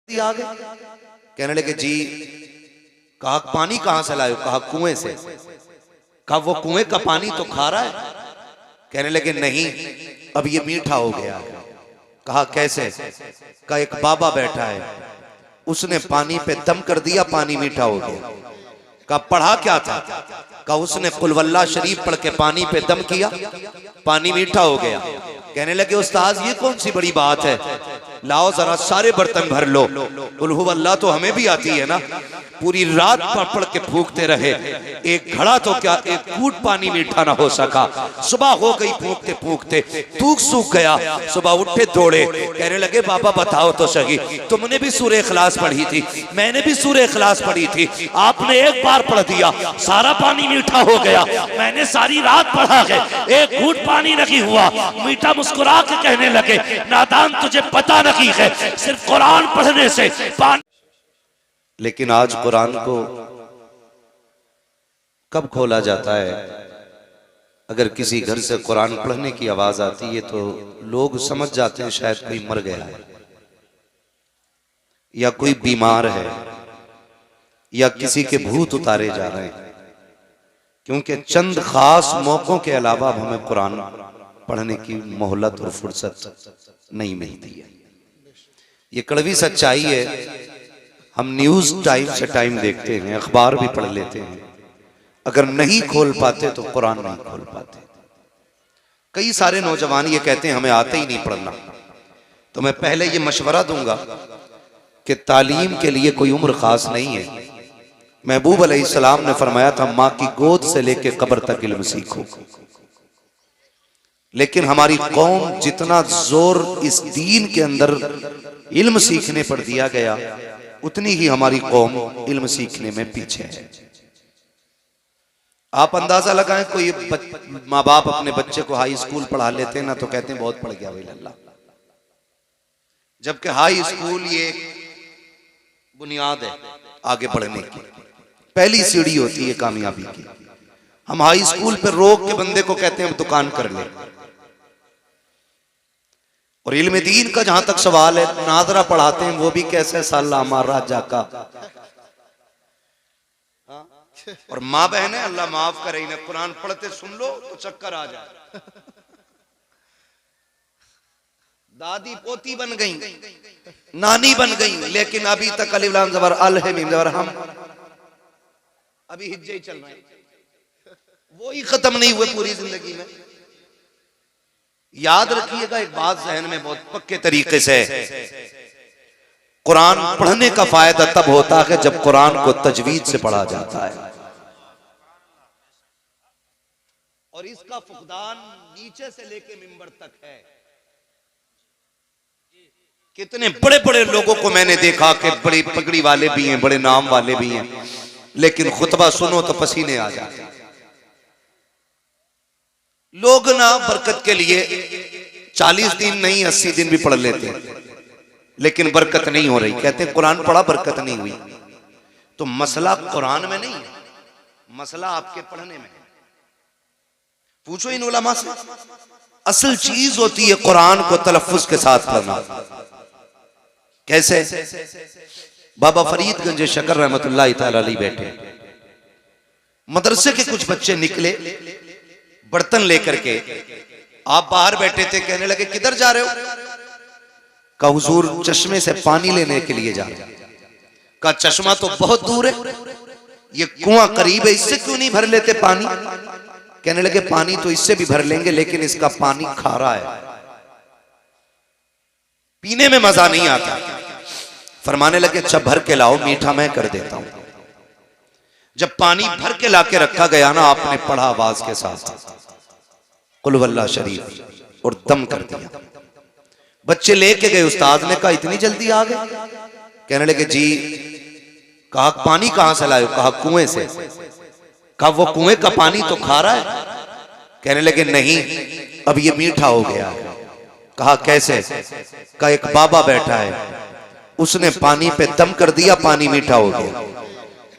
आ गए। कहने लगे जी, कहा पानी कहां से लाए? कहा कुएं से। कहा वो कुएं का पानी तो खा रहा है? कहने लगे नहीं, अब ये मीठा हो गया। कहा कैसे? कहा एक बाबा बैठा है, उसने पानी पे दम कर दिया, पानी मीठा हो गया। कहा पढ़ा क्या था? कहा उसने कुल वल्लाह शरीफ पढ़ के पानी पे दम किया, पानी मीठा हो गया। कहने लगे उस्ताद ये कौन सी बड़ी बात है, लाओ जरा सारे बर्तन भर लो। कुल हुवल्लाह तो हमें भी आती है ना। पूरी रात पढ़ पढ़ के फूकते रहे, एक घड़ा तो क्या एक घूंट पानी मीठा ना हो सका। सुबह हो गई फूकते फूकते, थूक सूख गया। सुबह उठे दौड़े, कहने लगे बाबा बताओ तो सही, तुमने भी सूरह इखलास पढ़ी थी, मैंने भी सूरह इखलास पढ़ी थी, आपने एक बार पढ़ दिया सारा पानी मीठा हो गया, मैंने सारी रात पढ़ा है एक घूंट पानी नहीं हुआ। मीठा मुस्कुरा के कहने लगे नादान तुझे पता नहीं है, सिर्फ कुरान पढ़ने से पानी। लेकिन आज कुरान को कब खोला जाता है? अगर किसी घर से कुरान पढ़ने की आवाज आती है तो लोग समझ जाते हैं शायद कोई मर गया है या कोई बीमार है या किसी के भूत उतारे जा रहे हैं, क्योंकि चंद खास मौकों के अलावा हमें कुरान पढ़ने की मोहलत और फुर्सत नहीं मिलती है। ये कड़वी सच्चाई है। हम न्यूज टाइम से टाइम देखते हैं, अखबार भी पढ़ लेते हैं, अगर नहीं खोल पाते तो कुरान नहीं खोल पाते। कई सारे नौजवान ये कहते हैं हमें आते ही नहीं पढ़ना। तो मैं पहले ये मशवरा दूंगा कि तालीम के लिए कोई उम्र खास नहीं है। महबूब अलैहिस्सलाम ने फरमाया था माँ की गोद से लेके कब्र तक इल्म सीखो। लेकिन हमारी कौम जितना जोर इस दीन के अंदर इल्म सीखने पर दिया गया, उतनी ही हमारी कौम इल्म सीखने में पीछे है। आप अंदाजा लगाएं, कोई माँ बाप अपने बच्चे को हाई स्कूल पढ़ा लेते हैं ना तो कहते हैं बहुत पढ़ गया भाई अल्लाह, जबकि हाई स्कूल ये बुनियाद है आगे बढ़ने की, पहली सीढ़ी होती है कामयाबी की। हम हाई स्कूल पर रोक के बंदे को कहते हैं दुकान कर ले। और इल्म दीन का जहां तक सवाल है, नादरा पढ़ाते हैं वो भी कैसे साला हमारा जाका। और माँ बहने अल्लाह माफ करे, इन्हें कुरान पढ़ते सुन लो तो चक्कर आ जाए। दादी पोती बन गई, नानी बन गई, लेकिन अभी तक अलिफ लाम ज़बर अल है मीम ज़बर हम, अभी हिज्जे ही चल रहे हैं, वो ही खत्म नहीं हुए पूरी जिंदगी में। याद रखिएगा एक बात जहन में बहुत पक्के तरीके से, कुरान पढ़ने का फायदा तब होता है जब कुरान को तजवीद से पढ़ा जाता है। और इसका फुकदान नीचे से लेके मिंबर तक है। कितने बड़े बड़े लोगों को मैंने देखा कि बड़ी पगड़ी वाले भी हैं, बड़े नाम वाले भी हैं, लेकिन खुतबा सुनो तो पसीने आ जाते हैं। लोग ना बरकत के लिए 40 दिन नहीं 80 दिन भी पढ़ लेते हैं, लेकिन बरकत नहीं हो रही। कहते हैं कुरान पढ़ा बरकत नहीं हुई। तो मसला कुरान में नहीं है, मसला आपके पढ़ने में है। पूछो इन उलमा से, असल चीज होती है कुरान को तलफ्फुज के साथ पढ़ना। कैसे? बाबा फरीदगंज शकर रहमतुल्लाह तआला अलैह बैठे, मदरसे के कुछ बच्चे निकले बर्तन लेकर के, आप बाहर बैठे थे, कहने लगे किधर जा रहे हो? कहा हुजूर चश्मे से पानी लेने के लिए जा रहे हैं। कहा चश्मा तो बहुत दूर है, ये कुआं करीब है, इससे क्यों नहीं भर लेते पानी? कहने लगे पानी तो इससे भी भर लेंगे, लेकिन इसका पानी खारा है, पीने में मजा नहीं आता। फरमाने लगे अच्छा भर के लाओ, मीठा मैं कर देता हूं। जब पानी भर के लाके रखा गया ना, आपने पढ़ा आवाज के साथ कुल वल्लाह शरीफ और दम कर दिया। बच्चे लेके गए, उस्ताद ने कहा इतनी जल्दी आ गए? कहने लगे जी, कहा पानी कहां से लाए? कहा कुएं से। कहा वो कुएं का पानी तो खा रहा है? कहने लगे नहीं, अब ये मीठा हो गया। कहा कैसे? कहा एक बाबा बैठा है, उसने पानी पे दम कर दिया, पानी मीठा हो गया।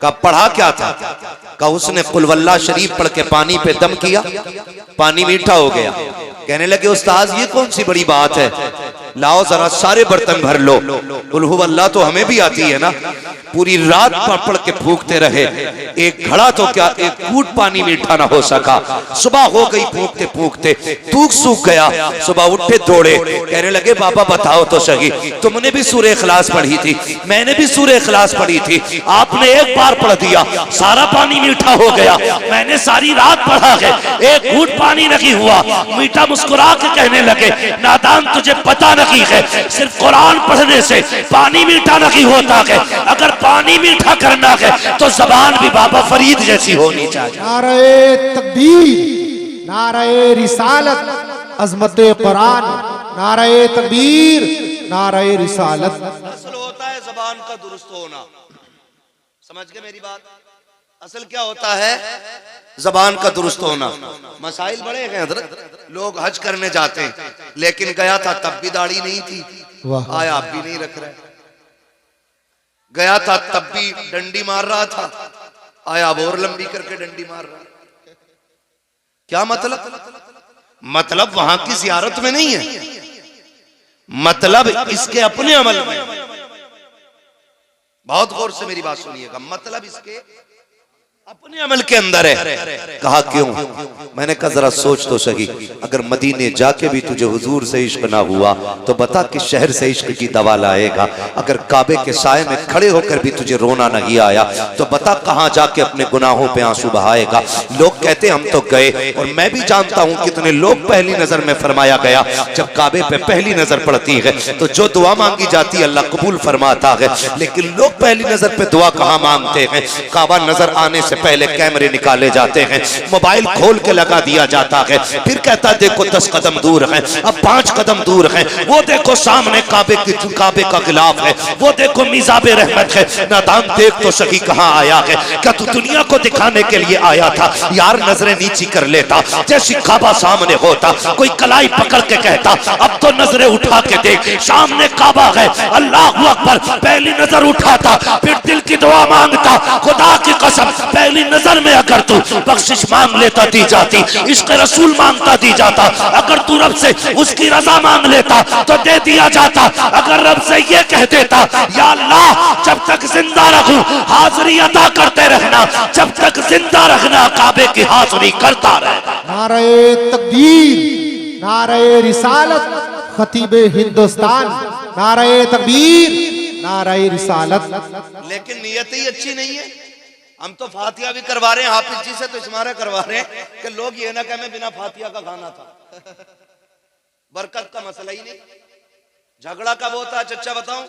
कहा पढ़ा क्या था? कहा उसने कुल वल्लाह शरीफ पढ़ के पानी पे दम किया, पानी मीठा हो गया। कहने लगे उस्ताद ये कौन सी बड़ी बात है, लाओ जरा सारे बर्तन भर लो। कुल हु अल्लाह तो हमें भी आती है ना। पूरी रात पढ़ के फूकते रहे, एक घड़ा तो क्या एक कूट पानी मीठा ना हो सका। सुबह हो गई फूकते फूकते, थूक सूख गया। सुबह उठे दौड़े, कहने लगे बाबा बताओ तो सही, तुमने भी सूरह इखलास पढ़ी थी, मैंने भी सूरह इखलास पढ़ी थी, आपने एक बार पढ़ दिया सारा पानी मीठा हो गया, मैंने सारी रात पढ़ा है एक घूंट पानी नहीं हुआ। मीठा मुस्कुरा के कहने लगे नादान तुझे पता नहीं है, सिर्फ कुरान पढ़ने से पानी मीठा नहीं होता है। अगर पानी मीठा करना है तो जबान भी बाबा फरीद जैसी होनी चाहिए। नारे तकबीर, नारे रिसालत, अजमते कुरान, नारे तकबीर, नारे रिसालत। असल होता है जबान का दुरुस्त होना। समझ गए मेरी बात? असल क्या होता है? जबान का दुरुस्त होना। मसाइल बड़े हैं हजरत। लोग हज करने जाते हैं, लेकिन गया था तब भी दाढ़ी नहीं थी, आया आप भी नहीं रख रहे। गया था तब भी डंडी मार रहा था, आया अब और लंबी करके डंडी मार रहा। क्या मतलब? मतलब वहां की जियारत में नहीं है, मतलब इसके अपने अमल में। बहुत गौर से मेरी बात सुनिएगा, मतलब इसके अपने अमल के अंदर है। कहा क्यों? मैंने कहा जरा सोच तो सही, अगर मदीने जाके भी तुझे हुजूर से इश्क ना हुआ तो बता कि शहर से इश्क की दवा लाएगा। अगर काबे के साए में खड़े होकर भी तुझे रोना नहीं आया तो बता कहां जाके अपने गुनाहों पे आंसू बहाएगा। लोग कहते हम तो गए, और मैं भी जानता हूं कितने लोग पहली नजर में फरमाया गया जब काबे पे पहली नजर पड़ती है तो जो दुआ मांगी जाती है अल्लाह कबूल फरमाता है। लेकिन लोग पहली नजर पे दुआ कहां मांगते हैं? काबा नजर आने से पहले कैमरे निकाले जाते हैं, मोबाइल खोल के लगा दिया जाता है, फिर कहता देखो 10 कदम दूर है, अब 5 कदम दूर है, वो देखो सामने काबे का गिलाफ है, वो देखो मिजाबे रहमत है। नादान देख तो सही कहां आया है? क्या तू दुनिया को दिखाने के लिए आया था? यार नजरें नीची कर लेता, जैसी काबा सामने होता कोई कलाई पकड़ के कहता अब तो नजरें उठा के देख सामने काबा है, अल्लाह अकबर। पहली नजर उठाता, फिर दिल की दुआ मांगता, खुदा की कसम पहली नजर में अगर तू बख्शिश मांग लेता दी जाती, इश्क रसूल मांगता दी जाता, अगर तू रब से उसकी रजा मांग लेता तो दे दिया जाता। अगर रब से ये कह देता या अल्लाह जब तक जिंदा रहूं हाजिरी अदा करते रहना, जब तक जिंदा रखना काबे की हाजिरी करता रहना। नारे तकबीर, नारे रिसालत, खतीबे हिंदुस्तान, नारे तकबीर, नारे रिसालत। लेकिन नियत ही अच्छी नहीं है। हम तो फातिहा भी करवा रहे हैं हाफिज जी से, तो इस्मारा करवा रहे हैं कि लोग ये ना कहें मैं बिना फातिहा का खाना था। बरकत का मसला ही नहीं। झगड़ा कब होता है चच्चा बताऊं?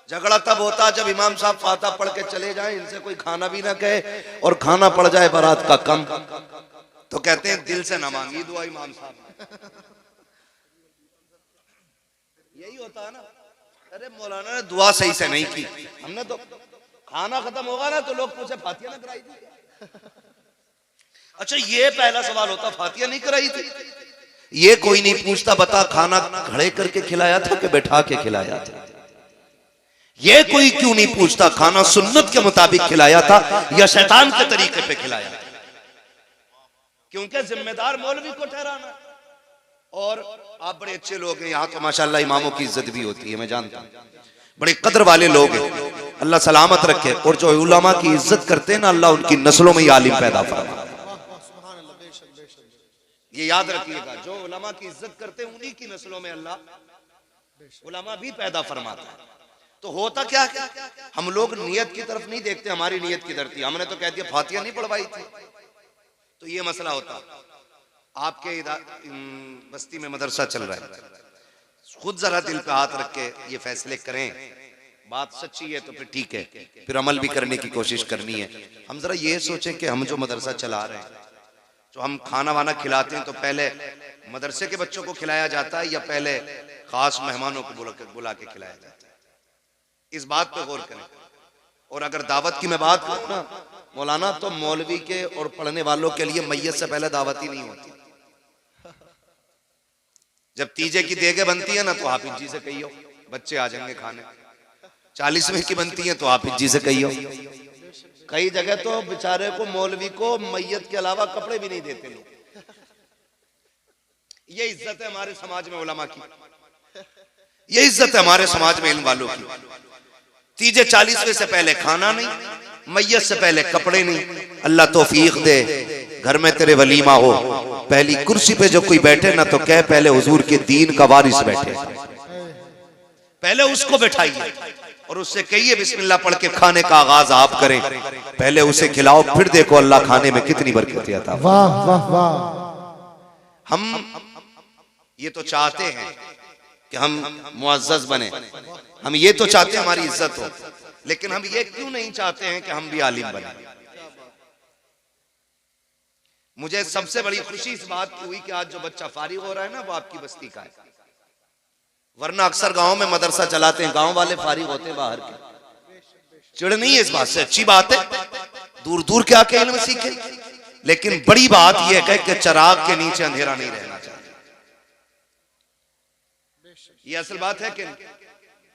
झगड़ा तब होता है जब इमाम साहब फातिहा पढ़ के चले जाएं, इनसे कोई खाना भी ना कहे, और खाना पड़ जाए बारात का कम, तो कहते हैं दिल से ना मांगी दुआ इमाम साहब। यही होता है ना। अरे मौलाना ने दुआ सही से नहीं की, हमने तो खाना खत्म होगा ना तो लोग पूछे फातिहा ना कराई थी। अच्छा ये पहला सवाल होता, फातिहा नहीं कराई थी? ये कोई नहीं पूछता बता खाना खड़े करके खिलाया था कि बैठा के खिलाया था? ये कोई क्यों नहीं पूछता खाना सुन्नत के मुताबिक खिलाया था या शैतान के तरीके पे खिलाया था? क्योंकि जिम्मेदार मौलवी को ठहराना। और आप बड़े अच्छे लोग हैं यहाँ तो माशाल्लाह इमामों की इज्जत भी होती है, मैं जानता हूँ, बड़े कदर वाले लोग हैं, अल्लाह सलामत रखे। और जो उलमा की इज्जत करते हैं ना अल्लाह उनकी नस्लों में आलिम पैदा फरमा। ये याद रखिएगा, जो उलमा की इज्जत करते हैं उन्हीं की नस्लों में अल्लाह उलमा भी पैदा फरमाता है। तो होता क्या है, हम लोग नियत की तरफ नहीं देखते, हमारी नियत किधर थी? हमने तो कह दिया फातिहा नहीं पढ़वाई थी, तो ये मसला होता। आपके बस्ती में मदरसा चल रहा है, खुद जरा दिल पे हाथ रख के ये फैसले करें, बात सच्ची है तो फिर ठीक है, फिर अमल भी करने की कोशिश करनी है। हम जरा ये सोचें कि हम जो मदरसा चला रहे हैं, जो हम खाना वाना खिलाते हैं, तो पहले मदरसे के बच्चों को खिलाया जाता है या पहले खास मेहमानों को बुला के खिलाया जाता है? इस बात पे गौर करें। और अगर दावत की मैं बात करूं ना मौलाना, तो मौलवी के और पढ़ने वालों के लिए मैयत से पहले दावत ही नहीं होती। जब तीजे की देगे बनती है ना तो हाफिज जी से कहियो बच्चे आ जाएंगे खाने, 40वें की बनती है तो हाफिज जी से कहियो। कई जगह तो बेचारे को मौलवी को मैयत के अलावा कपड़े भी नहीं देते लोग। ये इज्जत है हमारे समाज में उलमा की। ये इज्जत है हमारे समाज में इल्म वालों की। तीजे 40वें से पहले खाना नहीं, मैयत से पहले कपड़े नहीं। अल्लाह तौफीक दे, घर में तेरे वलीमा हो, पहली कुर्सी पे जो कोई बैठे ना तो कह पहले हुजूर के दीन का वारिस बैठे, पहले उसको बैठाइए और उससे कहिए बिस्मिल्लाह पढ़ के खाने का आगाज आप करें। पहले उसे खिलाओ, फिर देखो अल्लाह खाने में कितनी बरकत अता। वाह वाह वाह। हम ये तो चाहते हैं कि हम मुअज़्ज़ज़ बने, हम ये तो चाहते हैं हमारी इज्जत हो, लेकिन हम ये क्यों नहीं चाहते हैं कि हम भी आलिम बने। मुझे सबसे बड़ी खुशी इस बात की हुई कि आज जो बच्चा फारिग हो रहा है ना वो आपकी बस्ती का है, वरना अक्सर गांव में मदरसा चलाते हैं, गांव वाले फारिग होते हैं बाहर के। चिढ़ नहीं है इस बात से, अच्छी बात है, दूर दूर के आके इल्म सीखे, लेकिन बड़ी बात यह है कि चिराग के नीचे अंधेरा नहीं रहना चाहिए। ये असल बात है कि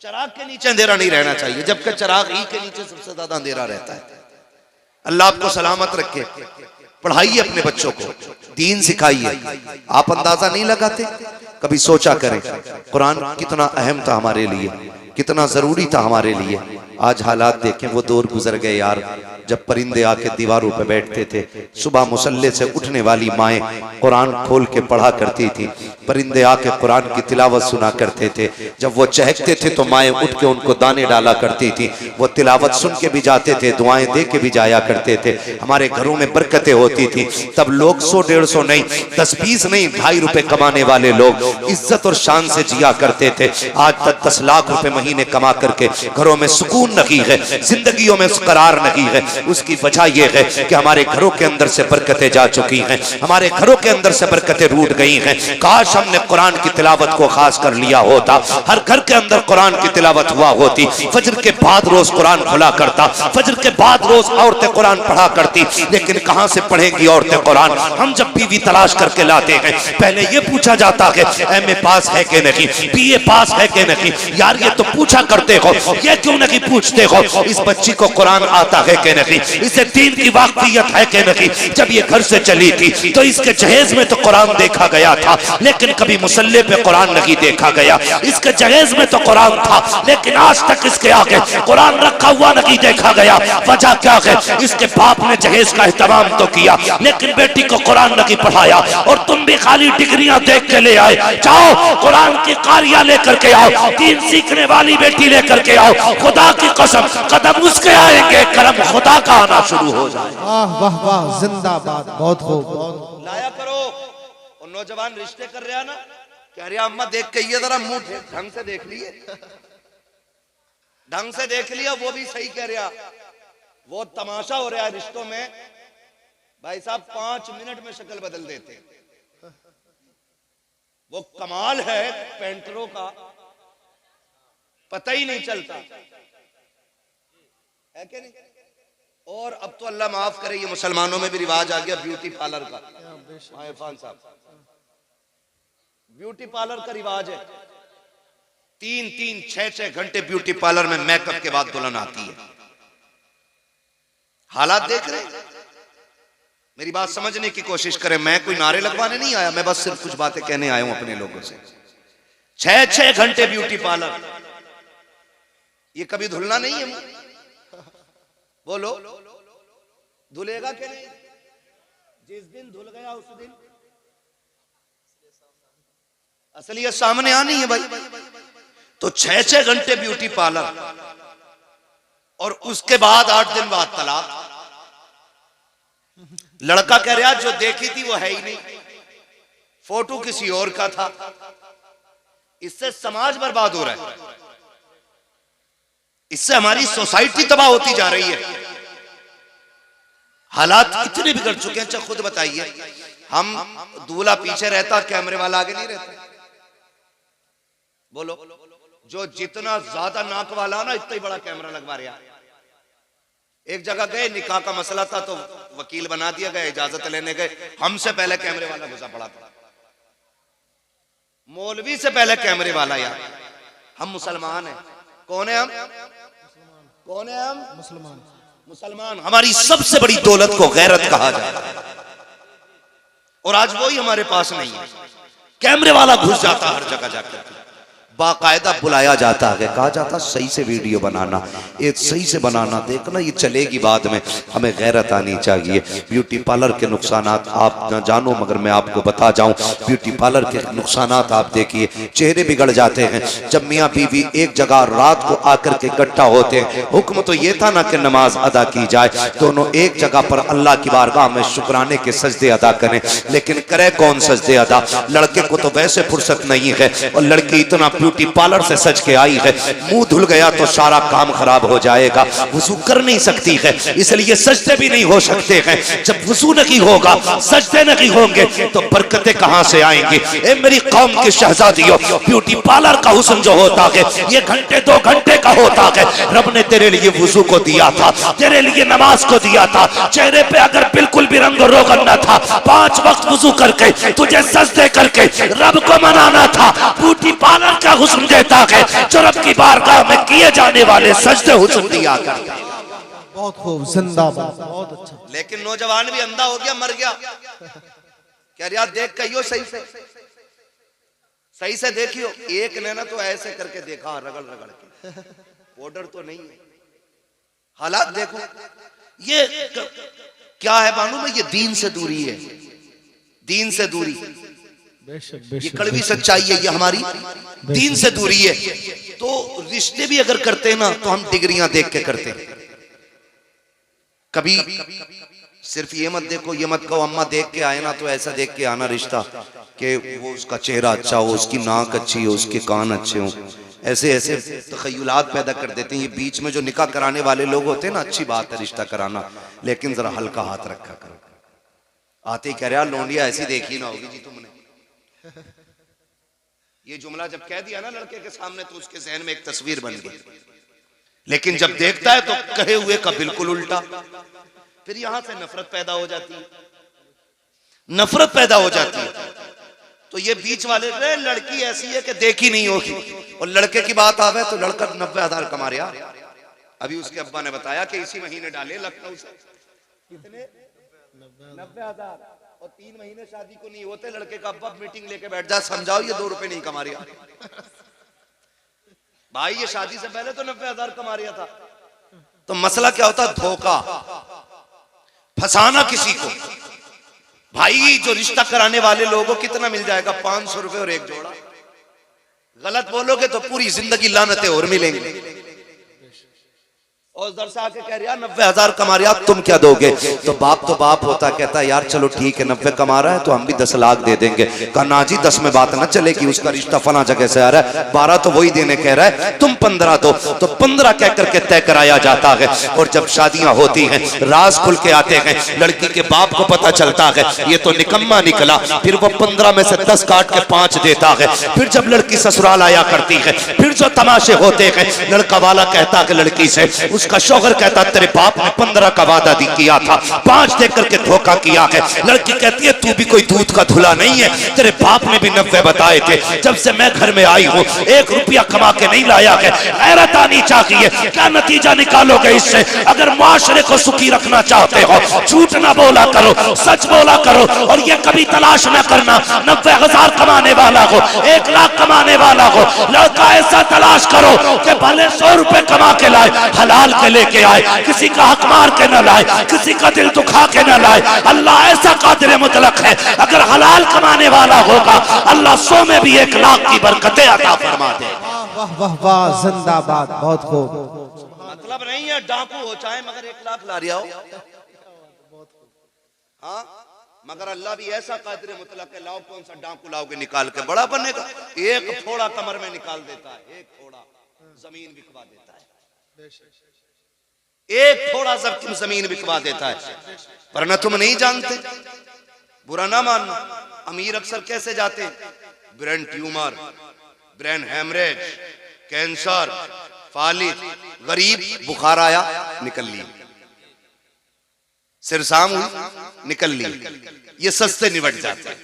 चिराग के नीचे अंधेरा नहीं रहना चाहिए, जबकि चिराग ही के नीचे सबसे ज्यादा अंधेरा रहता है। अल्लाह आपको सलामत रखे। पढ़ाइए अपने बच्चों को, दीन सिखाइए। आप अंदाजा नहीं लगाते, कभी सोचा करें कुरान कितना अहम था हमारे लिए, कितना जरूरी था हमारे लिए। आज हालात देखें, वो दौर गुजर गए यार जब परिंदे आके दीवारों पे बैठते थे। सुबह मुसल्ले से उठने वाली माएँ कुरान खोल के पढ़ा करती थी, परिंदे आके कुरान की तिलावत सुना करते थे। जब वो चहकते थे तो माएँ उठ के उनको दाने डाला करती थी। वो तिलावत सुन के भी जाते थे, दुआएं दे के भी जाया करते थे। हमारे घरों में बरकतें होती थी। तब लोग 100-150 नहीं, 10-20 नहीं, 2.5 रुपए कमाने वाले लोग इज्जत और शान से जिया करते थे। आज तक 10 लाख रुपए महीने कमा करके घरों में सुकून नहीं है, जिंदगियों में करार नहीं है। उसकी वजह यह है कि हमारे घरों के अंदर से बरकतें जा चुकी हैं, हमारे घरों के अंदर से बरकतें रूठ गई हैं। काश हमने कुरान की तिलावत को खास कर लिया होता, हर घर के अंदर कुरान की तिलावत हुआ होती। फजर के बाद रोज कुरान खुला करता, फजर के बाद रोज औरतें कुरान पढ़ा करती। लेकिन कहां से पढ़ेंगी औरतें कुरान? हम जब बीवी तलाश करके लाते हैं, पहले ये पूछा जाता है एमए पास है कि नहीं, बीए पास है कि नहीं। यार ये तो पूछा करते हो, ये क्यों नहीं पूछते हो इस बच्ची को कुरान आता है कि नहीं, इसे दीन की वाकफियत है कि नहीं। जब ये घर से चली थी तो इसके जहेज में तो कुरान देखा गया था, लेकिन कभी मुसल्ले पे कुरान नहीं देखा गया। इसके जहेज में तो कुरान था, लेकिन आज तक इसके आगे कुरान रखा हुआ नहीं देखा गया। वजह क्या है? इसके बाप ने जहेज का एहतमाम तो किया, लेकिन बेटी को कुरान नहीं पढ़ाया। और तुम भी खाली डिग्रियां देख के ले आए। जाओ कुरान की कारियां लेकर के आओ, दीन सीखने वाली बेटी लेकर के आओ। खुदा की कसम कदम उसके आएंगे, करम खुदा का आना शुरू हो जाए। वाह वाह वाह, जिंदाबाद। बहुत खूब। लाया करो। और नौजवान रिश्ते कर रहा ना, कह रहा अम्मा देख के ये जरा मुंह ढंग से देख लिए, ढंग से देख लिया, वो भी सही कह रहा। वो तमाशा हो रहा है रिश्तों में भाई साहब, 5 मिनट में शक्ल बदल देते। वो कमाल है पेंटरों का, पता ही नहीं चलता है कि नहीं। और अब तो अल्लाह माफ करे, ये मुसलमानों में भी रिवाज आ गया ब्यूटी पार्लर का। इरफान साहब, ब्यूटी पार्लर का रिवाज है। 3-3, 6-6 घंटे ब्यूटी पार्लर में मेकअप के बाद दुल्हन आती है। हालात देख रहे, मेरी बात समझने की कोशिश करें। मैं कोई नारे लगवाने नहीं आया, मैं बस सिर्फ कुछ बातें कहने आया हूं अपने लोगों से। 6-6 घंटे ब्यूटी पार्लर, ये कभी धुलना नहीं है? बोलो धुलेगा कि नहीं? जिस दिन धुल गया उस दिन असलियत सामने आनी है भाई। तो 6-6 घंटे ब्यूटी पार्लर, और उसके बाद 8 दिन बाद तलाक। लड़का कह रहा जो देखी थी वो है ही नहीं, फोटो किसी और का था। इससे समाज बर्बाद हो रहा है, इससे हमारी सोसाइटी तबाह होती जा रही है। हालात इतने बिगड़ चुके हैं। अच्छा खुद बताइए, हम दूल्हा पीछे रहता, कैमरे वाला आगे नहीं रहता। बोलो, जो जितना ज्यादा नाक वाला ना इतना ही बड़ा कैमरा लगवा रहा। एक जगह गए, निकाह का मसला था तो वकील बना दिया गया, इजाजत लेने गए, हमसे पहले कैमरे वाला घुसा पड़ा था। मौलवी से पहले कैमरे वाला। यार हम मुसलमान हैं। कौन है हम? कौन है हम? मुसलमान। मुसलमान। हमारी सबसे बड़ी दौलत को गैरत कहा जाता है, और आज वही हमारे पास नहीं है। कैमरे वाला घुस जाता हर जगह जाकर। बाकायदा बुलाया जाता है, कहा जाता सही से वीडियो बनाना, ये सही से बनाना, देखना ये चलेगी बाद में, हमें गैरत आनी चाहिए। ब्यूटी पार्लर के नुकसानात आप न जानो मगर मैं आपको बता जाऊं, ब्यूटी पार्लर के नुकसानात आप देखिए, चेहरे बिगड़ जाते हैं। जब मियाँ बीवी एक जगह रात को आकर के इकट्ठा होते हैं, हुक्म तो ये था ना कि नमाज अदा की जाए, दोनों एक जगह पर अल्लाह की बारगाह में शुक्राने के सजदे अदा करें, लेकिन करे कौन सजदे अदा? लड़के को तो वैसे फुर्सत नहीं है, और लड़की इतना ब्यूटी पार्लर से सज के आई है, मुंह धुल गया तो सारा काम खराब हो जाएगा, वुजू कर नहीं सकती है, इसलिए सजदे भी नहीं हो सकते हैं। जब वुजू नहीं होगा, सजदे नहीं होंगे, तो बरकतें कहां से आएंगी? ए मेरी कौम की शहजादियों, ब्यूटी पार्लर का हुस्न जो होता है ये घंटे 2 घंटे का होता है। रब ने तेरे लिए वुजू को दिया था, तेरे लिए नमाज को दिया था, चेहरे पे अगर बिल्कुल भी रंग रोगन न था, 5 वक्त वुजू करके तुझे सजदे करके रब को मनाना था। ब्यूटी पार्लर का हुस्न देता है जो रब की बारगाह में किए जाने वाले सजदे हुस्न दिया करता है। बहुत खूब, जिंदाबाद, बहुत अच्छा। लेकिन नौजवान भी अंधा हो गया, मर गया। कह रहा देख कहियो सही से देखियो। एक ने ना तो ऐसे करके देखा, रगड़ रगड़ के, ऑर्डर तो नहीं है, हालात देखो। ये क्या है मालूम है? ये दीन से दूरी है, दीन से दूरी। ये कड़वी सच्चाई है, ये हमारी दीन से दूरी है। तो रिश्ते भी अगर करते हैं ना तो हम डिग्रियां देख के करते हैं। कभी सिर्फ ये मत देखो, ये मत कहो अम्मा देख के आए ना तो ऐसा देख के आना रिश्ता कि वो उसका चेहरा अच्छा हो, उसकी नाक अच्छी हो, उसके कान अच्छे हो। ऐसे ऐसे तखय्युलात पैदा कर देते हैं। ये बीच में जो निकाह कराने वाले लोग होते हैं ना, अच्छी बात है रिश्ता कराना, लेकिन जरा हल्का हाथ रखा करो। आते ही कह रहा लौंडिया ऐसी देखी ना होगी जी तुमने। ये जुमला जब कह दिया ना लड़के के सामने तो उसके जहन में एक तस्वीर बन गई, लेकिन जब देखता है तो कहे हुए का बिल्कुल उल्टा। फिर यहां से नफरत पैदा हो जाती है, नफरत पैदा हो जाती है। तो ये बीच वाले लड़की ऐसी है कि देखी नहीं होगी, और लड़के की बात आवे तो लड़का 90,000 कमा रहा। अभी उसके अब्बा ने बताया कि इसी महीने डाले लखनऊ से कितने 90,000, और 3 महीने शादी को नहीं होते, लड़के का अब्बा मीटिंग लेके बैठ जा, समझाओ ये 2 रुपए नहीं कमा रहा भाई, ये शादी से पहले तो 90,000 कमा रहा था। तो मसला क्या होता? धोखा, फंसाना किसी को। भाई जो रिश्ता कराने वाले लोगों कितना मिल जाएगा? 500 रुपए और एक जोड़ा। गलत बोलोगे तो पूरी जिंदगी लानतें और मिलेंगी। और उधर से आके कह रहा 90,000 कमा रहा, तुम क्या दोगे? तो बाप होता, कहता यार चलो ठीक है 90 कमा रहा है तो हम भी 10 लाख दे देंगे। कहा ना जी 10 में बात ना चलेगी, उसका रिश्ता फला जगह से आ रहा है, 12 तो वही देने कह रहा है, तुम 15 दो। तो 15 कह करके तय कराया जाता है। और जब शादियां होती हैं, राज खुल के आते हैं, लड़की के बाप को पता चलता है ये तो निकम्मा निकला, फिर वो 15 में से 10 काट के 5 देता है। फिर जब लड़की ससुराल आया करती है, फिर जो तमाशे होते हैं, लड़का वाला कहता है लड़की से, उसका शौहर कहता तेरे बाप ने 15 का वादा किया था, 5 दे करके धोखा किया है। लड़की कहती है तू भी कोई दूध का धुला नहीं है, तेरे बाप ने भी 90 बताए थे। जब से मैं घर में आई हूँ 1 रुपया कमा के नहीं लाया है, गैरत आनी चाहिए। क्या नतीजा निकालोगे इससे? अगर माशरे को सुखी रखना चाहते हो, झूठ ना बोला करो, सच बोला करो। और ये कभी तलाश ना करना 90,000 कमाने वाला हो, 1 लाख कमाने वाला हो, लड़का ऐसा तलाश करो कि भले 100 रुपए कमा के लाए, हलाल के लेके आए, किसी का हक मार के न लाए, किसी का दिल दुखा के न लाए। अल्लाह ऐसा कादिर मुतलक है, अगर हलाल कमाने वाला होगा अल्लाह 100 में भी 1 लाख की बरकतें अता फरमा दे। वाह वाह वाह, जिंदाबाद, बहुत खूब। मतलब नहीं है डाकू हो चाहे मगर 1 लाख ला रहा हो, हाँ, मगर अल्लाह भी ऐसा कादिर मुतलक है, लाओ कौन सा डाकू लाओगे निकाल के बड़ा बनेगा। 1 थोड़ा कमर में निकाल देता है, 1 थोड़ा जमीन बिकवा देता है, 1 थोड़ा जमीन बिकवा देता है। पर ना तुम नहीं जानते, बुरा ना मानना। अमीर अक्सर कैसे जाते? Brain tumour, brain haemorrhage, cancer, फालिज। गरीब बुखार आया निकल ली, सिरसाम हुई निकल ली, ये सस्ते निबट जाते।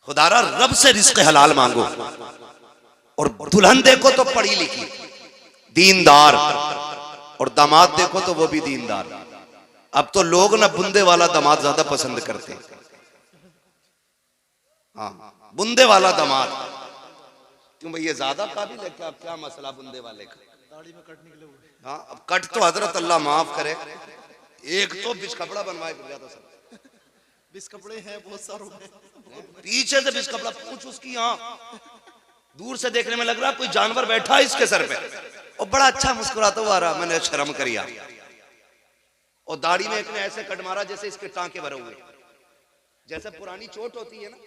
खुदारा रब से रिस्क हलाल मांगो। और दुल्हन देखो तो पढ़ी लिखी, दीनदार, और दामाद देखो तो वो भी दीनदार। अब तो लोग ना बुंदे वाला दामाद ज्यादा पसंद करते हैं। हाँ, बुंदे वाला दामाद क्यों भाई ये ज्यादा काबिल है क्या? क्या मसला बुंदे वाले का? दाढ़ी में कट निकले हुए। हाँ अब कट तो हजरत अल्लाह माफ करे, एक तो बिच कपड़ा बनवाए फिर जाता सर। बिस कपड़े हैं बहुत सारों में। पीछे से बिच कपड़ा पूछ उसकी, हाँ दूर से देखने में लग रहा कोई जानवर बैठा है इसके सर पे, और बड़ा अच्छा मुस्कुराता हुआ आ रहा। मैंने शर्म करिया, और दाढ़ी में एक ने ऐसे कट मारा जैसे इसके टांके भरे हुए। जैसे पुरानी चोट होती है ना,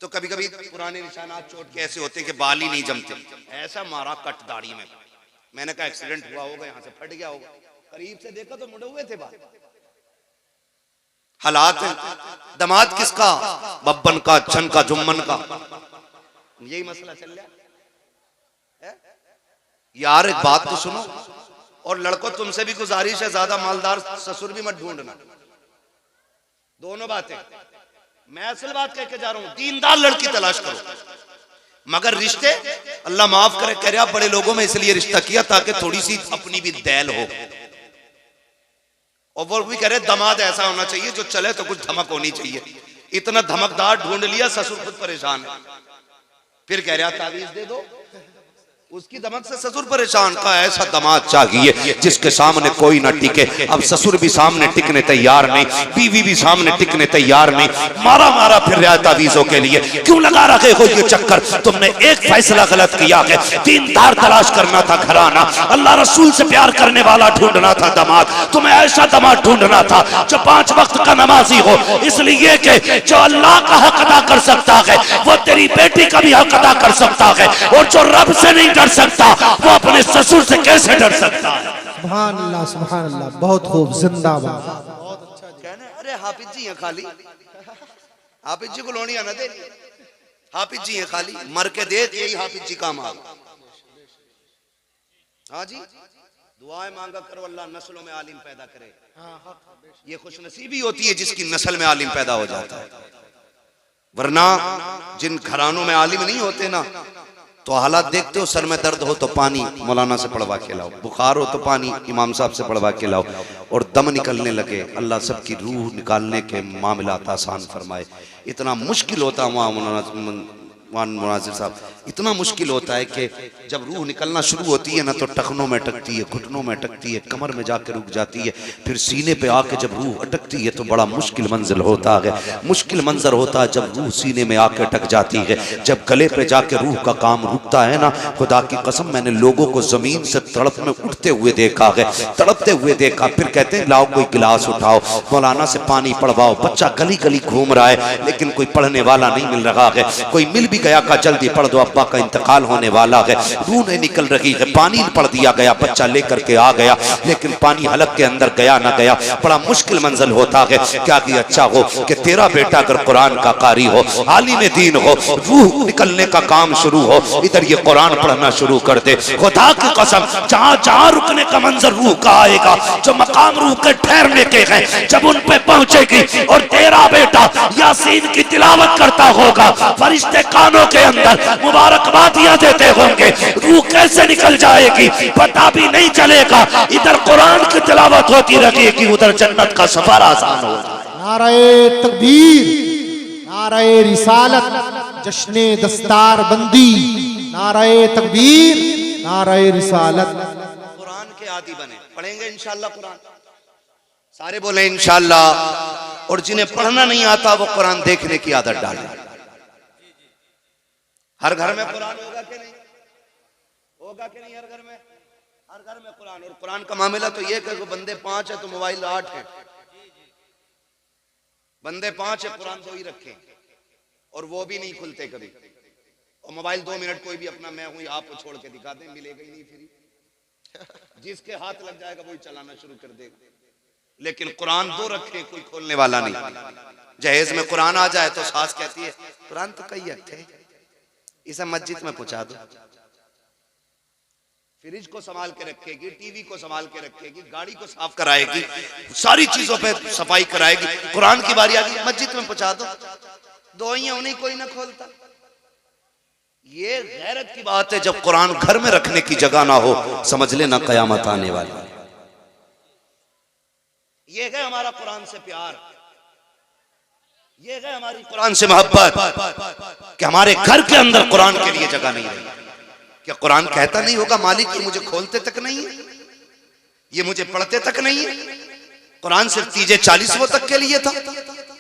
तो कभी कभी पुराने निशानात चोट के ऐसे होते हैं कि बाल ही नहीं जमते, ऐसा मारा कट दाढ़ी में। मैंने कहा एक्सीडेंट हुआ होगा, यहाँ से फट गया होगा। करीब से देखा तो मुड़े हुए थे बाल। हालात है। दमाद किसका? बब्बन का, छन का, जुम्मन का। यही मसला चल रहा है यार। एक बात तो सुनो, और लड़कों तुमसे भी गुजारिश है, ज्यादा मालदार ससुर भी मत ढूंढना। दोनों बातें मैं असल बात कह के जा रहा हूं, दीनदार लड़की तलाश करो। मगर रिश्ते अल्लाह माफ करे, कह रहा बड़े लोगों में इसलिए रिश्ता किया ताकि थोड़ी सी अपनी भी दैल हो। और वो भी कह रहे दमाद ऐसा होना चाहिए जो चले तो कुछ धमक होनी चाहिए। इतना धमकदार ढूंढ लिया, ससुर खुद परेशान है। फिर कह रहा तावीज दे दो, उसकी दमक से ससुर परेशान। का ऐसा दमाद चाहिए जिसके सामने कोई ना टिके। अब ससुर भी सामने टिकने तैयार नहीं, बीवी भी सामने टिकने तैयार नहीं। मारा मारा फिर रहा तावीजों के लिए। क्यों लगा रखे हो ये चक्कर? तुमने एक फैसला गलत किया है। दीनदार तलाश करना था घराना, अल्लाह रसूल से प्यार करने वाला ढूंढना था दमाद। तुम्हें ऐसा दमाद ढूंढना था जो 5 वक्त का नमाजी हो, इसलिए कि जो अल्लाह का हक अदा कर सकता है वो तेरी बेटी का भी हक अदा कर सकता है। और जो रब से नहीं डर सकता वो अपने ससुर से कैसे डर सकता है? सुभान अल्लाह, सुभान अल्लाह, बहुत खूब, जिंदाबाद। कहने अरे हाफिज जी हैं खाली, हाफिज जी को लोनी आना दे, हाफिज जी हैं खाली, मर के देख यही हाफिज जी का माल। हाँ जी, दुआएं मांगा करो अल्लाह नस्लों में आलिम पैदा करे। ये खुशनसीबी होती है जिसकी नस्ल में आलिम पैदा हो जाता है। वरना जिन घरानों में आलिम नहीं होते ना, तो हालात देखते हो, सर में दर्द हो तो पानी मौलाना से पढ़वा के लाओ, बुखार हो तो पानी इमाम साहब से पढ़वा के लाओ, और दम निकलने लगे अल्लाह सबकी रूह निकालने के मामलात आसान फरमाए। इतना मुश्किल होता है वहाँ मुनाजिर साहब, इतना मुश्किल होता है कि जब रूह निकलना शुरू होती है ना तो टखनों में अटकती है, घुटनों में अटकती है, कमर में जाकर रुक जाती है, फिर सीने पे आके जब रूह अटकती है तो बड़ा मुश्किल मंजर होता है। मुश्किल मंजर होता है जब रूह सीने में आके अटक जाती है। जब गले पे जाके रूह का काम रुकता है ना, खुदा की कसम मैंने लोगों को जमीन से तड़प में उठते हुए देखा है, तड़पते हुए देखा। फिर कहते हैं लाओ कोई गिलास उठाओ, मौलाना से पानी पढ़वाओ। बच्चा गली गली घूम रहा है लेकिन कोई पढ़ने वाला नहीं मिल रहा है। कोई मिल भी गया का जल्दी पढ़ दो, अब्बा का इंतकाल होने वाला है, रूह नहीं निकल रही है। पानी पढ़ दिया गया, बच्चा लेकर के आ गया लेकिन पानी हलक के अंदर गया ना गया। बड़ा मुश्किल मंजिल होता है। क्या कि अच्छा हो कि तेरा बेटा अगर कुरान का कारी हो, आलिम दीन हो, रूह निकलने का काम शुरू हो, इधर ये कुरान पढ़ना शुरू कर दे। खुदा की कसम जहां जहां रुकने का मंजर रूह का आएगा, जो मकाम रूह के ठहरने के हैं, जब उन पे पहुंचेगी और तेरा बेटा यासीन की तिलावत करता होगा, फरिश्ते कानों के अंदर मुबारकबादियां देते होंगे, रूह कैसे निकल जाएगी पता भी नहीं चलेगा। इधर कुरान की तिलावत होती रहेगी, उधर जन्नत का सफर आसान हो जाए। नारे तकबीर, नारे रिसालत, जश्ने दस्तार बंदी, नारे तकबीर, नारे रिसालत। कुरान के आदी बने, पढ़ेंगे इंशाअल्लाह कुरान, सारे बोले इंशाअल्लाह। और जिन्हें पढ़ना नहीं आता वो कुरान देखने की आदत डाले। हर घर में कुरान होगा कि नहीं? होगा कि नहीं? हर घर में कुरान। और कुरान का मामला तो ये कि बंदे 5 है तो मोबाइल 8 है। बंदे 5 है, कुरान 2 ही रखे और वो भी नहीं खुलते कभी। और मोबाइल 2 मिनट कोई भी अपना मैं हूं आपको छोड़ के दिखा दे, मिलेगा ही नहीं फ्री। जिसके हाथ लग जाएगा वही चलाना शुरू कर देगा। लेकिन कुरान 2 रखे, कोई खोलने वाला नहीं। जहेज में कुरान आ जाए तो सास कहती है कुरान तो कई रखे, इसे मस्जिद में पहुंचा दो। फ्रिज को संभाल के रखेगी, टीवी को संभाल के रखेगी, गाड़ी को साफ कराएगी, सारी चीजों पे सफाई कराएगी। कुरान की बारी आ गई मस्जिद में पहुंचा दो, 2 ही उन्हीं कोई ना खोलता। ये गैरत की बात है। जब कुरान घर में रखने की जगह ना हो, समझ लेना कयामत आने वाली। ये है हमारा कुरान से प्यार, ये है हमारी कुरान से मोहब्बत कि हमारे घर के अंदर कुरान के लिए जगह नहीं रही। क्या कुरान कहता नहीं होगा मालिक ये मुझे खोलते तक नहीं है, ये मुझे पढ़ते तक नहीं है? कुरान सिर्फ तीजे 40 तक के लिए था।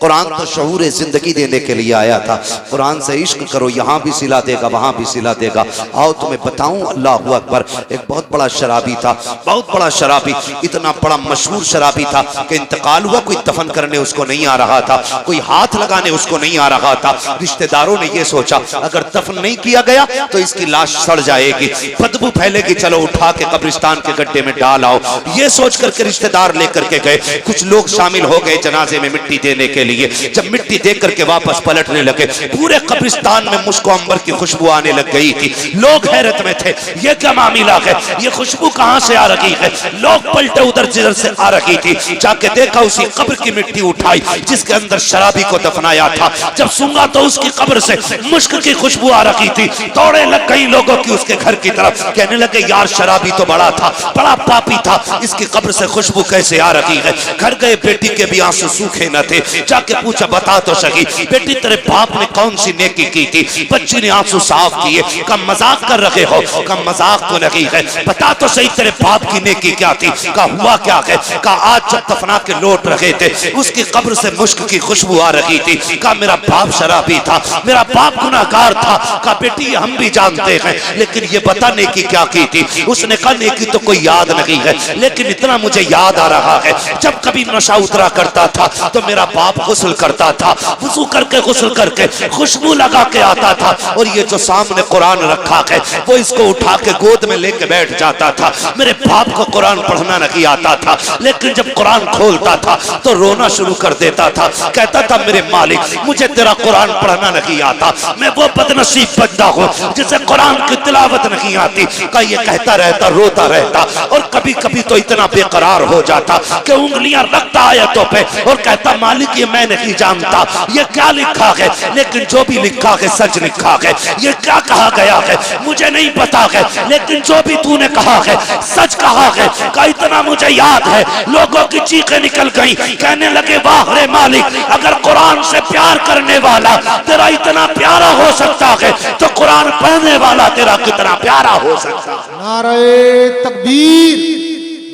कुरान तो शऊर जिंदगी देने के लिए आया था। कुरान से इश्क करो, यहाँ भी सिला देगा वहां भी सिला देगा। आओ तुम्हें बताऊं, अल्लाह अकबर। एक बहुत बड़ा शराबी था, बहुत बड़ा शराबी, इतना बड़ा मशहूर शराबी था कि इंतकाल हुआ, कोई दफन करने उसको नहीं आ रहा था, कोई हाथ लगाने उसको नहीं आ रहा था। रिश्तेदारों ने यह सोचा अगर दफन नहीं किया गया तो इसकी लाश सड़ जाएगी, बदबू फैलेगी, चलो उठा के कब्रिस्तान के गड्ढे में डाल आओ। ये सोच करके रिश्तेदार लेकर के गए। कुछ लोग शामिल हो गए जनाजे में मिट्टी देने के लिए। जब मिट्टी दे करके वापस पलटने लगे, पूरे कब्रिस्तान में मुश्को अंबर की खुशबू आने लग गई थी। लोग हैरत में थे, ये क्या मामला है, ये खुशबू कहां से आ रही है? लोग पलटे उधर जिधर से आ रही थी। जाके देखा उसी कब्र की मिट्टी उठाई जिसके अंदर शराबी को दफनाया था। जब सूंघा तो उसकी कब्र से मुश्क की खुशबू आ रही थी। दौड़े लग गई लोगों की उसके घर की तरफ, कहने लगे यार शराबी तो बड़ा था, बड़ा पापी था, इसकी कब्र से खुशबू कैसे आ रही है? घर गए, बेटी के भी आंसू सूखे न थे। जाके पूछा बता तो सही बेटी तेरे बाप ने कौन सी नेकी की थी? बच्ची ने आंसू साफ किए। कम मजाक कर रहे हो? कम मजाक तो नहीं है, बता तो सही तेरे बाप की नेकी क्या थी? का हुआ क्या है? का आज जब दफना के लौट रहे थे उसकी कब्र से मुश्क की खुशबू आ रही थी। का मेरा बाप शराबी था, मेरा बाप गुनाहगार था। का बेटी हम भी जानते हैं, लेकिन ये बता नेकी क्या की थी? उसने कहा नेकी तो कोई याद नहीं है, लेकिन इतना मुझे याद आ रहा है जब कभी नशा उतरा करता था तो मेरा बाप गुस्ल करता था, वुजू करके गुस्ल करके खुशबू लगा के आता था, और ये जो सामने कुरान रखा है वो इसको उठा के गोद में लेके बैठ जाता था। मेरे बाप को कुरान पढ़ना नहीं आता था, लेकिन जब कुरान खोलता था तो रोना शुरू कर देता था। कहता था मेरे मालिक मुझे तेरा कुरान पढ़ना नहीं आता, मैं वो बदनसीब बंदा हूँ जिसे कुरान की तिलावत नहीं आती। का ये कहता रहता, रोता रहता, और कभी कभी तो इतना बेकरार हो जाता कि उंगलियां रखता आयतों पे और कहता मालिक ये मैं नहीं जानता ये क्या लिखा है, लेकिन जो भी लिखा है सच लिखा है। ये क्या कहा गया है मुझे नहीं पता है, लेकिन जो भी तूने कहा है सच कहा है। का इतना मुझे याद है लोगों की चीखें निकल गई, कहने लगे वाह रे मालिक, अगर कुरान से प्यार करने वाला तेरा इतना प्यारा हो सकता है तो कुरान पढ़ने वाला तेरा कितना प्यारा हो सकता है। नारे तकबीर,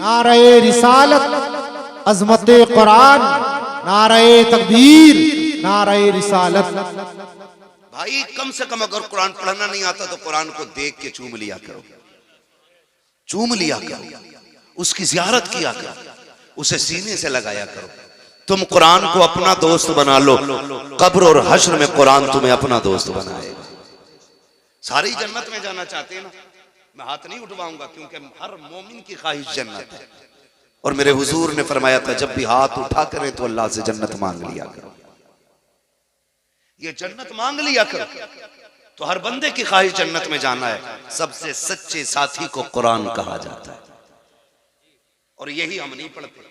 नारे रिसालत, अजमत कुरान, नारे तकबीर, नारे रिसालत। भाई कम से कम अगर कुरान पढ़ना नहीं आता तो कुरान को देख के चूम लिया करो, चूम लिया करो, उसकी जियारत किया करो, उसे सीने से लगाया करो। तुम कुरान को अपना दोस्त बना लो, कब्र और हश्र में कुरान तुम्हें अपना दोस्त बनाएगा। सारी जन्नत में जाना चाहते हैं ना? मैं हाथ नहीं उठवाऊंगा क्योंकि हर मोमिन की ख्वाहिश जन्नत है, और मेरे हुजूर ने फरमाया था जब भी हाथ उठा करें तो अल्लाह से जन्नत मांग लिया करो, ये जन्नत मांग लिया करो। तो हर बंदे की ख्वाहिश जन्नत में जाना है। सबसे सच्चे साथी को कुरान कहा जाता है, और यही हम नहीं पढ़ते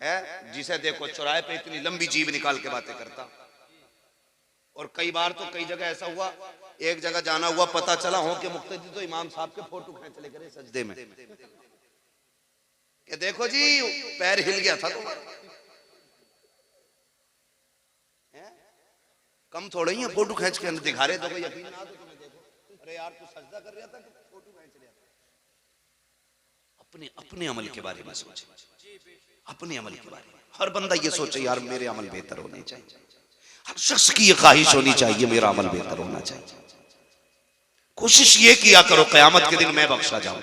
है। जिसे देखो चौराहे पे इतनी लंबी जीभ निकाल के बातें करता, और कई बार तो कई जगह ऐसा हुआ, एक जगह जाना हुआ, पता चला हो कि मुक्तदी तो इमाम साहब के फोटो खींच ले करे सजदे में, कि देखो जी पैर हिल गया था तुम्हारा। कम थोड़े ही है फोटो खींच के दिखा रहे, देखो यकीन ना तो तुम्हें देखो, अरे यार तू सजदा कर रहा था कि फोटो खींच रहा था। अपने अपने अमल के बारे में सोचे, अपने अमल के बारे में हर बंदा ये सोचे यार मेरे अमल बेहतर होने चाहिए। हर शख्स की ये ख्वाहिश होनी चाहिए मेरा अमल बेहतर होना चाहिए। कोशिश ये किया करो कयामत के दिन मैं बख्शा जाऊं,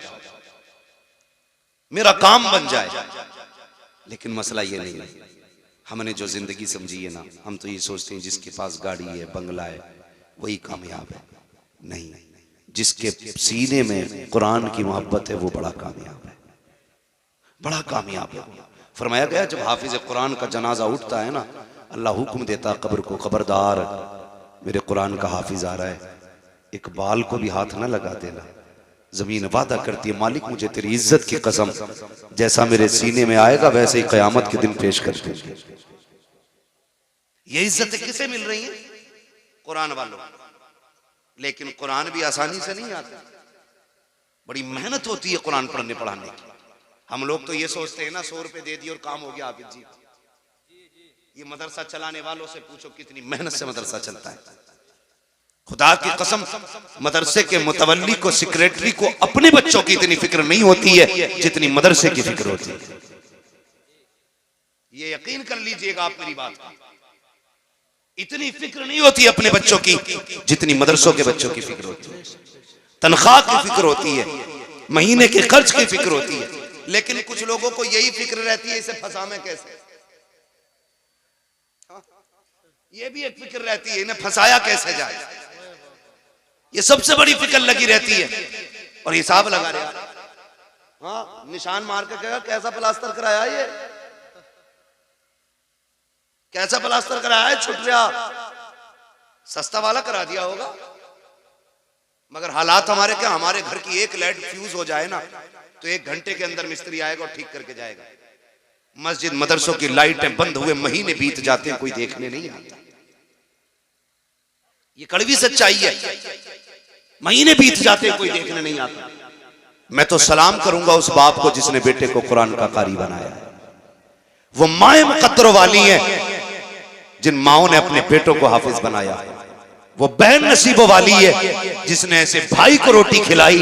मेरा काम बन जाए। लेकिन मसला ये नहीं है, हमने जो जिंदगी समझी है ना, हम तो ये सोचते हैं जिसके पास गाड़ी है, बंगला है, वही कामयाब है। नहीं, जिसके सीने में कुरान की मोहब्बत है वो बड़ा कामयाब है, बड़ा कामयाब है। फरमाया गया जब हाफिज कुरान का जनाजा उठता है ना, अल्लाह हुक्म देता कब्र को, खबरदार मेरे कुरान का हाफिज आ रहा है, एक बाल को भी हाथ ना लगा देना। जमीन वादा करती है मालिक मुझे तेरी इज्जत की कसम, जैसा मेरे सीने में आएगा वैसे ही कयामत के दिन पेश कर देंगे। ये इज्जतें किसे मिल रही हैं? कुरान वालों। लेकिन कुरान भी आसानी से नहीं आता, बड़ी मेहनत होती है कुरान पढ़ने पढ़ाने की। हम लोग तो ये सोचते हैं ना 100 रुपए दे दिए और काम हो गया हाफिज जी। ये मदरसा चलाने वालों से पूछो कितनी मेहनत से मदरसा चलता है। खुदा की कसम, मदरसे के मुतवल्ली को, सेक्रेटरी को अपने बच्चों की इतनी फिक्र नहीं होती है जितनी मदरसे की फिक्र होती है। ये यकीन कर लीजिएगा आप मेरी बात का। इतनी फिक्र नहीं होती अपने बच्चों की जितनी मदरसों के बच्चों की फिक्र होती है। तनख्वाह की फिक्र होती है, महीने के खर्च की फिक्र होती है। लेकिन कुछ लोगों को यही फिक्र रहती है, इसे फंसावे कैसे। ये भी एक फिक्र रहती है, इन्हें फंसाया कैसे जाए। ये सबसे बड़ी फिक्र लगी रहती है। और हिसाब लगा रहे, हाँ निशान मार के कहेगा कैसा प्लास्टर कराया, ये कैसा प्लास्टर कराया है, छुट रहा, सस्ता वाला करा दिया होगा। मगर हालात हमारे क्या, हमारे घर की एक लाइट फ्यूज हो जाए ना तो 1 घंटे के अंदर मिस्त्री आएगा और ठीक करके जाएगा। मस्जिद मदरसों की लाइटें बंद हुए महीने बीत जाते हैं, कोई देखने नहीं आता। ये कड़वी सच्चाई है, महीने बीत जाते हैं, कोई देखने नहीं आता। मैं तो सलाम करूंगा उस बाप को जिसने बेटे को कुरान का कारी बनाया है। वो माए मुकद्दर वाली है जिन माओं ने अपने बेटों को हाफिज बनाया। वो बहन नसीबों वाली है जिसने ऐसे भाई को रोटी खिलाई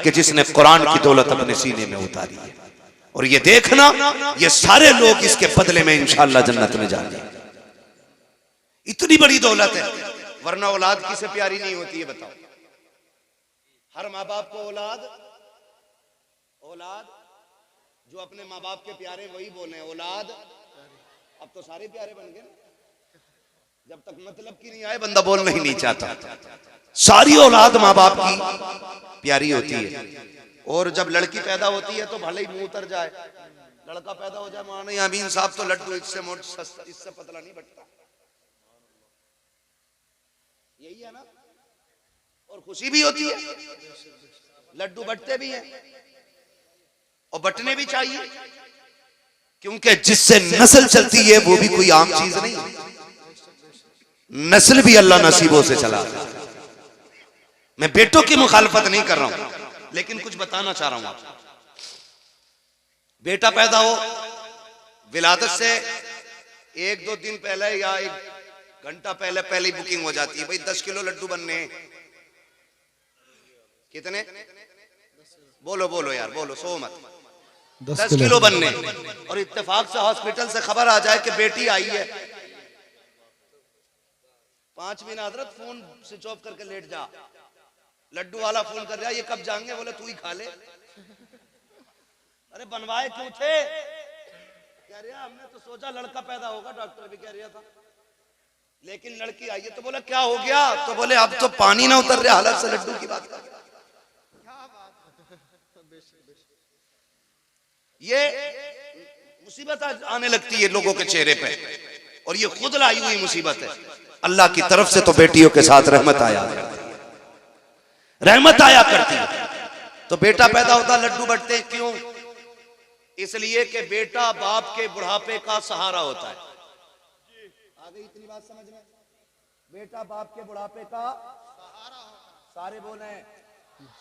कि जिसने कुरान की दौलत अपने सीने में उतारी है। और ये देखना, ये सारे लोग इसके बदले में इंशाअल्लाह जन्नत में जाएंगे। इतनी बड़ी दौलत है, वरना औलाद किसे प्यारी नहीं होती है बताओ। हर माँ बाप को औलाद जो अपने माँ बाप के प्यारे वही बोले औलाद। अब तो सारे प्यारे बन गए, जब तक मतलब की नहीं आए बंदा बोलना ही नहीं चाहता। सारी औलाद माँ बाप की प्यारी होती है। और जब लड़की पैदा होती है तो भले ही मुंह उतर जाए, लड़का पैदा हो जाए माने अमीन साहब तो लड्डू इससे पतला नहीं बटता। यही है ना। और खुशी भी होती है, लड्डू बटते भी हैं और बटने भी चाहिए, क्योंकि जिससे नस्ल चलती है वो भी कोई आम चीज नहीं है। नस्ल भी अल्लाह नसीबों से चला। मैं बेटों की मुखालफत नहीं कर रहा हूं, लेकिन कुछ बताना चाह रहा हूं आपको। बेटा पैदा हो, विलादत से 1-2 दिन पहले या 1 घंटा पहले ही बुकिंग हो जाती है। भाई 10 किलो लड्डू बनने। कितने? बोलो यार, बोलो, सो मत। 10 किलो बनने। और इत्तेफाक से हॉस्पिटल से खबर आ जाए कि बेटी आई है, 5 मिनट हजरत फोन स्विच ऑफ करके लेट जा। लड्डू वाला फोन कर रहा है, ये कब जाएंगे? बोले तू ही खा ले। अरे बनवाए क्यों थे? कह रहा हमने तो सोचा लड़का पैदा होगा, डॉक्टर भी कह रहा था, लेकिन लड़की आई है। तो बोला क्या हो गया? तो बोले अब तो पानी ना उतर रहा हालत से लड्डू की बात कर। ये मुसीबत आने लगती है लोगों के चेहरे पे, और ये खुद लाई हुई मुसीबत है। अल्लाह की तरफ से तो बेटियों के साथ रहमत आया करती है। तो बेटा पैदा होता, लड्डू बटते क्यों? इसलिए कि बेटा बाप के बुढ़ापे का सहारा होता है। आ गई इतनी बात समझ में? बेटा बाप के बुढ़ापे का सारे बोले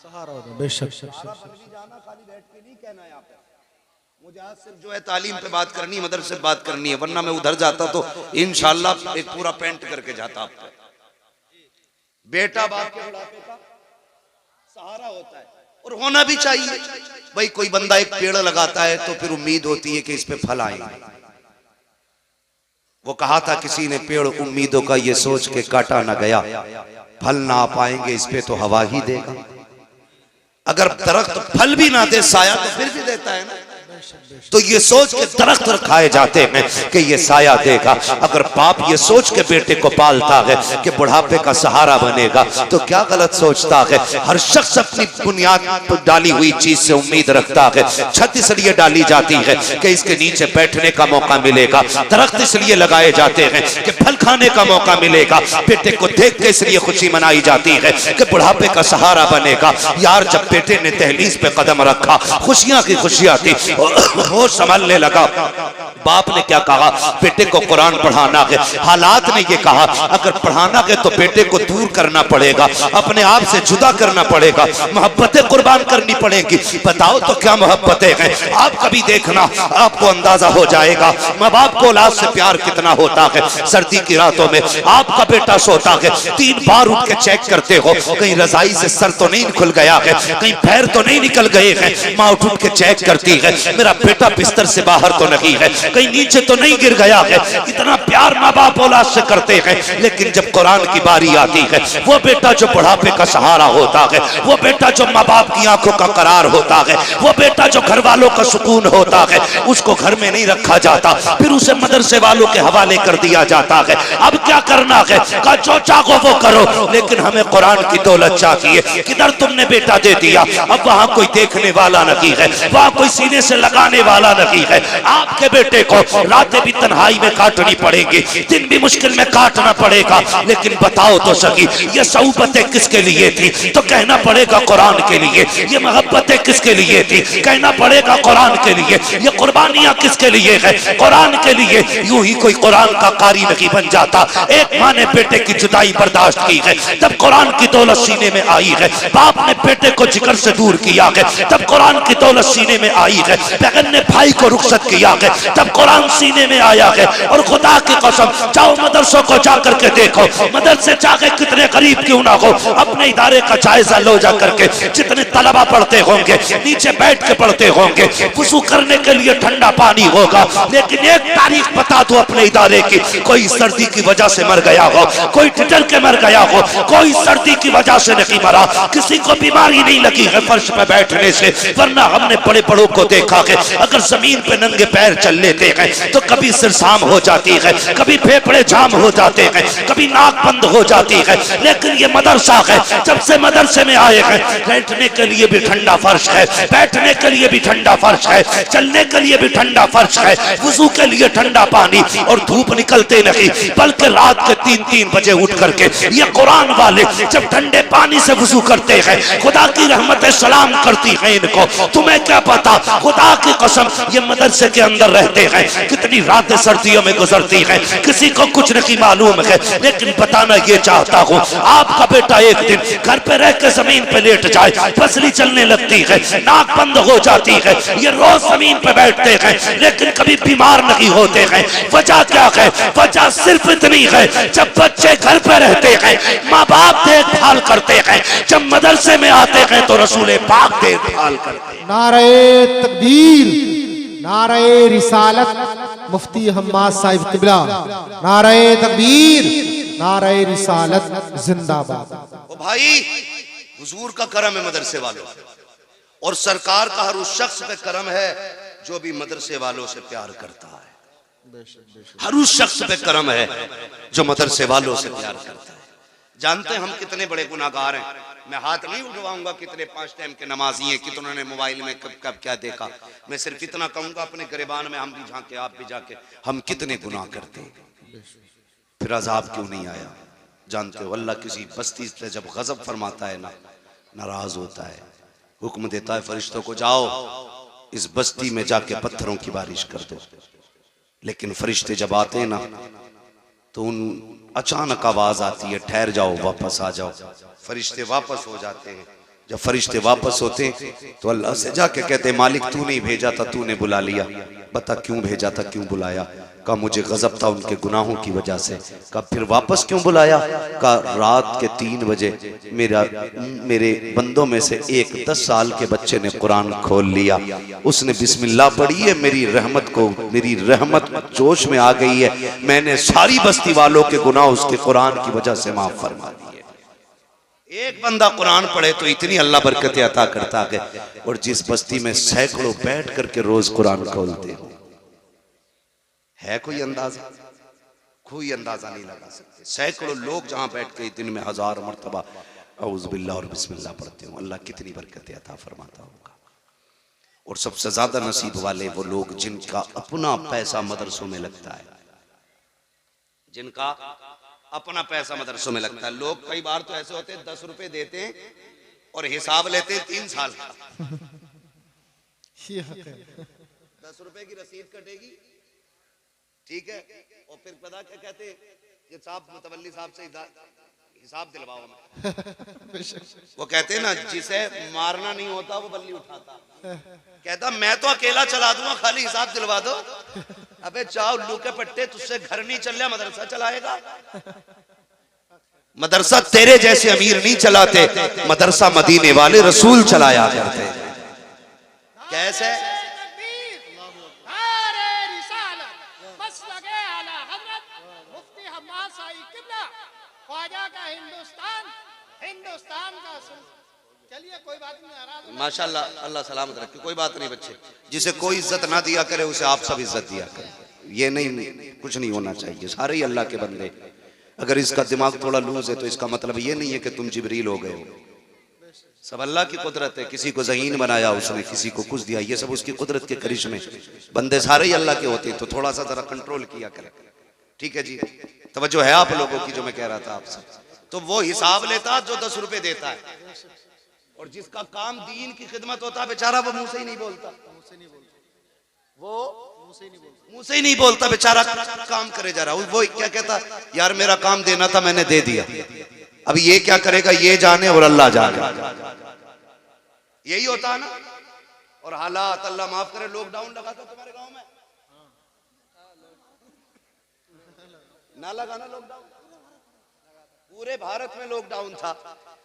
सहारा होता है। बेशक जाना, खाली बैठ के नहीं कहना है। यहाँ पे मुझे आज सिर्फ जो है तालीम पे बात करनी है, मदरसे पे बात करनी है, वरना मैं उधर जाता तो इंशाअल्लाह एक पूरा पेंट करके जाता आपको। बेटा बाप के बुढ़ापे का सहारा होता है, और होना भी चाहिए। भाई कोई बंदा एक पेड़ लगाता है तो फिर उम्मीद होती है कि इस पे फल आएंगे। वो कहा था किसी ने, पेड़ उम्मीदों का ये सोच के काटा ना गया, फल ना आ पाएंगे इस पे तो हवा ही देगा। अगर दरख्त फल भी ना दे, साया तो फिर भी देता है ना। तो ये सोच के दरख्त रखाए जाते हैं कि ये साया देगा। अगर बाप ये सोच के बेटे को पालता है कि बुढ़ापे का सहारा बनेगा, तो क्या गलत सोचता है। हर शख्स अपनी बुनियाद पर डाली हुई चीज से उम्मीद रखता है। छत इसलिए डाली जाती है कि इसके नीचे बैठने का मौका मिलेगा। दरख्त इसलिए लगाए जाते हैं कि फल खाने का मौका मिलेगा। बेटे को देख के इसलिए खुशी मनाई जाती है कि बुढ़ापे का सहारा बनेगा। यार जब बेटे ने दहलीज पे कदम रखा, खुशियां की खुशियां थी, वो संभलने लगा। बाप ने क्या कहा, बेटे को कुरान पढ़ाना है। हालात ने ये कहा अगर पढ़ाना है तो बेटे को दूर करना पड़ेगा, अपने आप से जुदा करना पड़ेगा, मोहब्बतें कुर्बान करनी पड़ेगी। बताओ तो क्या मोहब्बतें हैं। आप कभी देखना, आपको अंदाजा हो जाएगा माँ बाप को औलाद से प्यार कितना होता है। सर्दी की रातों में आपका बेटा सोता है, 3 बार उठ के चेक करते हो कहीं रजाई से सर तो नहीं खुल गया है, कहीं पैर तो नहीं निकल गए हैं। माँ उठ के चेक करती है मेरा बेटा बिस्तर से बाहर तो नहीं है, कहीं नीचे तो नहीं गिर गया है। इतना प्यार माँ बाप औलाद से करते हैं। लेकिन जब कुरान की बारी आती है, वो बेटा जो बुढ़ापे का सहारा होता है, वो बेटा जो माँ बाप की आंखों का करार होता है, वो बेटा जो घर वालों का सुकून होता है, उसको घर में नहीं रखा जाता, फिर उसे मदरसे वालों के हवाले कर दिया जाता है। अब क्या करना है, का जो चाहो वो करो, लेकिन हमें कुरान की दौलत चाहिए। किधर तुमने बेटा दे दिया, अब वहां कोई देखने वाला नहीं है, वहां कोई सीने से लगाने वाला नहीं है। आपके बेटे को रातें भी तन्हाई में काटनी पड़ेगी, दिन भी मुश्किल में काटना पड़ेगा। लेकिन बताओ तो सही, ये सऊबतें किसके लिए थी? तो कहना पड़ेगा कुरान के लिए। ये मोहब्बतें किसके लिए थी? कहना पड़ेगा कुरान के लिए। ये कुर्बानियां किसके लिए है? कुरान के लिए। यूं ही कोई कुरान का कारी नहीं बन जाता। एक माँ ने बेटे की जुदाई बर्दाश्त की है, तब कुरान की दौलत सीने में आई है। बाप ने बेटे को जिगर से दूर किया है, तब कुरान की दौलत सीने में आई है। बहन ने भाई को रुखसत किया है, तब कुरान सीने में आया है। और खुदा की कसम, जाओ मदरसों को जाकर के देखो, मदरसे जाके कितने गरीब क्यों ना हो, अपने इदारे का जायजा लो जा करके। जितने तलबा पढ़ते होंगे नीचे बैठ के पढ़ते होंगे, वुजू करने के लिए ठंडा पानी होगा। लेकिन एक तारीख बता दो अपने इदारे की, कोई सर्दी की वजह से मर गया हो, कोई ठिठुर के मर गया हो, कोई सर्दी की वजह से नहीं मरा, किसी को बीमारी नहीं लगी है फर्श पे बैठने से। वरना हमने बड़े बड़ों को देखा है, अगर जमीन पे नंगे पैर चल लेते हैं तो कभी सिरसाम हो जाती है, कभी फेफड़े जाम हो जाते हैं, कभी नाक बंद हो जाती है। लेकिन ये मदरसा है, जब से मदरसे में आए हैं, बैठने के लिए भी ठंडा फर्श है, बैठने के लिए भी ठंडा फर्श है, चलने के लिए भी ठंडा फर्श है, वुजू के लिए ठंडा पानी। और धूप निकलते नहीं, बल्कि रात के 3-3 बजे उठ करके ये कुरान वाले जब ठंडे पानी से वुजू करते हैं, खुदा की रहमतें सलाम करती हैं इनको। तुम्हें क्या पता, खुदा की कसम, ये मदरसे के अंदर रहते हैं, कितनी रातें सर्दियों में गुजरती हैं, किसी को कुछ नहीं मालूम है। लेकिन बताना ये चाहता हूँ, आपका बेटा एक दिन घर पे रह के जमीन पे लेट जाए, पसली चलने लगती है, नाक बंद हो जाती है, ये रोज जमीन पे बैठते हैं, लेकिन कभी बीमार नहीं होते हैं। वजह क्या है? वजह सिर्फ इतनी है, जब बच्चे घर पे रहते हैं माँ बाप देखभाल करते हैं, जब मदरसे में आते हैं तो रसूल पाक देखभाल करते हैं। नारे तकबीर, नारे रिसालत, मुफ्ती हम्माद साहिब किबला। नारे तकबीर, नारे रिसालत, जिंदाबाद। ओ भाई, हुजूर का करम है मदरसे वालों, और सरकार का हर उस शख्स पे करम है जो भी मदरसे वालों से प्यार करता है। हर उस शख्स पे करम है जो मदरसे वालों से प्यार करता है। जानते हैं हम कितने बड़े गुनाहगार हैं। मैं हाथ नहीं उठवाऊंगा कितने 5 टाइम के नमाजी हैं, कितनों ने मोबाइल में कब कब क्या देखा। मैं सिर्फ इतना कहूंगा, अपने गिरबान में हम भी झांके, आप भी जाके, हम कितने गुनाह करते हैं, फिर अजाब क्यों नहीं आया। जानते हो अल्लाह किसी बस्ती से जब गजब फरमाता है ना, नाराज होता है, हुक्म देता है फरिश्तों को, जाओ इस बस्ती में जाके पत्थरों की बारिश कर दो। लेकिन फरिश्ते जब आते हैं ना तो उन अचानक आवाज आती है, ठहर जाओ, वापस आ जाओ। फरिश्ते वापस हो जाते हैं। जब फरिश्ते वापस होते तो अल्लाह से जाके कहते, मालिक तू नहीं भेजा था, तूने बुला लिया, बता क्यों भेजा था, क्यों बुलाया। कहा मुझे गजब था उनके गुनाहों की वजह से। कहा फिर वापस क्यों बुलाया। कहा रात के 3 बजे मेरे बंदों में से एक 10 साल के बच्चे ने कुरान खोल लिया, उसने बिस्मिल्लाह पढ़ी है, मेरी रहमत जोश में आ गई है, मैंने सारी बस्ती वालों के गुनाह उसके कुरान की वजह से माफ फरमा दिए। एक बंदा कुरान पढ़े तो इतनी अल्लाह बरकतें अता करता है। और जिस बस्ती में सैकड़ों बैठ करके रोज कुरान खोलते हो, है कोई अंदाजा? कोई अंदाजा नहीं लगा सकते। सैकड़ों लोग जहां बैठ के दिन में 1000 मरतबा औज़ बिल्लाह और बिस्मिल्लाह पढ़ते हो, अल्लाह कितनी बरकतें अता फरमाता होगा। और सबसे ज्यादा नसीब वाले वो लोग जिनका अपना पैसा मदरसों में लगता है, जिनका अपना पैसा मदरसों में लगता है। लोग कई बार तो ऐसे होते हैं 10 रुपए देते हैं और हिसाब लेते हैं 3 साल का। 10 रुपए की रसीद कटेगी, ठीक है। और फिर पता क्या कहते कि साहब मुतवल्ली साहब से हिसाब दिलवाओ हमें। वो कहते ना जिसे मारना नहीं होता वो बल्ली उठाता। कहता मैं तो अकेला चला दूंगा, खाली हिसाब दिलवा दो। अबे चाओ उल्लू के पट्टे, तुझसे घर नहीं चल रहा, मदरसा चलाएगा। मदरसा तेरे जैसे अमीर नहीं चलाते, मदरसा मदीने वाले रसूल चलाया करते। कैसे? हिंदुस्तान का चलिए कोई बात नहीं, माशाल्लाह, अल्लाह सलामत रखे। कोई बात नहीं बच्चे, जिसे कोई इज्जत ना दिया करे उसे आप सब इज्जत दिया करें। ये नहीं, कुछ नहीं होना चाहिए, सारे ही अल्लाह के बंदे। अगर इसका दिमाग थोड़ा लूज है तो इसका मतलब ये नहीं है कि तुम जिब्रील हो गए हो। सब अल्लाह की कुदरत है। किसी को ज़हीन बनाया उसने, किसी को कुछ दिया, ये सब उसकी कुदरत के करिश्मे। बंदे सारे ही अल्लाह के होते हैं, तो थोड़ा सा जरा कंट्रोल किया करें। ठीक है जी, तवज्जो है आप लोगों की जो मैं कह रहा था आपसे। तो वो हिसाब लेता जो 10 रुपए देता है, और जिसका काम दीन की खिदमत होता है बेचारा वो मुंह से ही नहीं बोलता। वो मुंह से ही नहीं बोलता बेचारा, काम करे जा रहा। वो क्या कहता, यार मेरा काम देना था मैंने दे दिया, अब ये क्या करेगा ये जाने और अल्लाह जाने। यही होता है ना। और हालात अल्लाह माफ करे, लॉकडाउन लगा था तुम्हारे गांव में ना? लगा ना लॉकडाउन? पूरे भारत में लॉकडाउन था।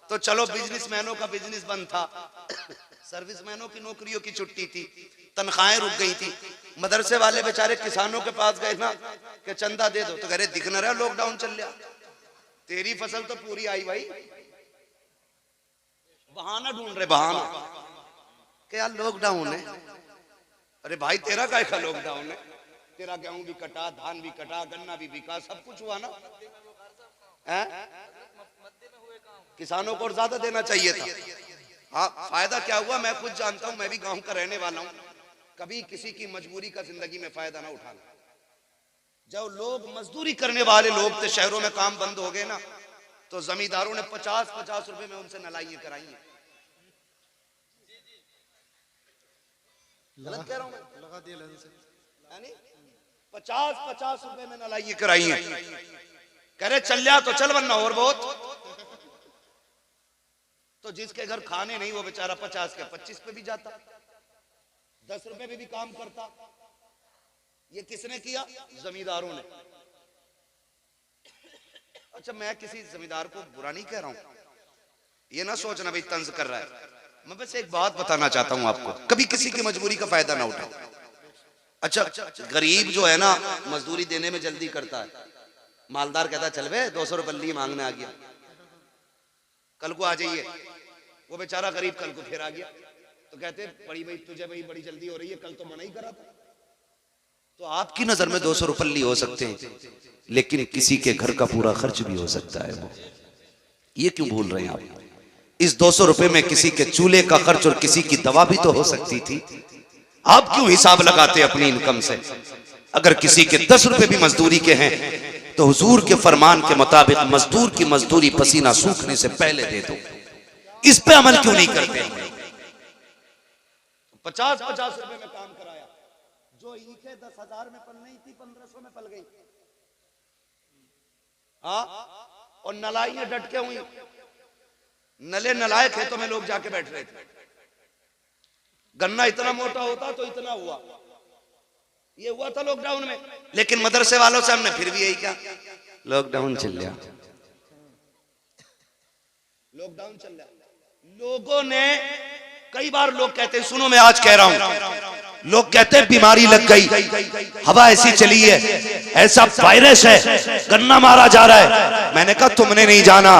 तो चलो बिजनेसमैनों का बिजनेस बंद था, सर्विसमैनों की नौकरियों की छुट्टी थी, तनख्वाहें रुक गई थी। मदरसे वाले बेचारे किसानों के पास गए ना कि चंदा दे दो, तो कह रहे दिख न रहा लॉकडाउन चल रहा, तेरी फसल तो पूरी आई भाई। बहाना ढूंढ रहे, बहाना कि यार लॉकडाउन है। अरे भाई तेरा काय का लॉकडाउन है? तेरा गेहूं भी कटा, धान भी कटा, गन्ना भी बिका, सब कुछ हुआ ना। किसानों को और ज्यादा देना चाहिए था। हाँ, फायदा क्या हुआ मैं खुद जानता हूं, मैं भी गांव का रहने वाला हूं। कभी किसी की मजबूरी का जिंदगी में फायदा ना उठाना। जब लोग मजदूरी करने वाले लोग थे, शहरों में काम बंद हो गए ना, तो जमींदारों ने 50-50 रुपए में उनसे नलाइयां कराई हैं। गलत कह रहा हूं मैं? लगा दिया यानी 50-50 रुपए में नलाइयां कराई हैं। कह रहे चल जा तो चल, वरना और बहुत। तो जिसके घर खाने नहीं वो बेचारा 50 के 25 पे भी जाता, 10 रुपए पे भी काम करता। ये किसने किया? जमींदारों ने। अच्छा, मैं किसी जमींदार को बुरा नहीं कह रहा हूं, ये ना सोचना भाई तंज कर रहा है। मैं बस एक बात बताना चाहता हूं आपको, कभी किसी की मजबूरी का फायदा ना उठाओ। अच्छा, गरीब जो है ना मजदूरी देने में जल्दी करता है, मालदार कहता चल बे 200 रुपये मांगने आ गया, कल को आ जाइए। वो बेचारा गरीब कल को फिर आ गया, तो कहते बड़ी भाई तुझे भाई बड़ी जल्दी हो रही है, कल तो मना ही करा था। तो आपकी नजर में 200 रुपये हो सकते हैं, लेकिन किसी के घर का पूरा खर्च भी हो सकता है। वो ये क्यों भूल रहे हैं आप? इस 200 रुपए में किसी के चूल्हे का खर्च और किसी की दवा भी तो हो सकती थी। आप क्यों हिसाब लगाते अपनी इनकम से? अगर किसी के 10 रुपए भी मजदूरी के हैं तो हुजूर के फरमान के मुताबिक मजदूर की मजदूरी पसीना सूखने से पहले दे दो। इस पे अमल क्यों नहीं करते? 50-50 रुपए में काम कराया, जो ईंटें 10,000 में पल नहीं थी 1500 में पल गई। हाँ, और नलाइयां डट के हुई, नले नलाए खेतों में लोग जाके बैठ रहे थे। गन्ना इतना मोटा होता तो इतना हुआ, ये हुआ था लॉकडाउन में। लेकिन मदरसे वालों से हमने फिर भी यही कहा, लॉकडाउन चल रहा, लॉकडाउन चल रहा। लोगों ने कई बार लोग कहते हैं, सुनो मैं आज कह रहा हूं, लोग कहते हैं बीमारी लग गई, हवा ऐसी चली है, ऐसा वायरस है, गन्ना मारा जा रहा है। मैंने कहा तुमने नहीं जाना,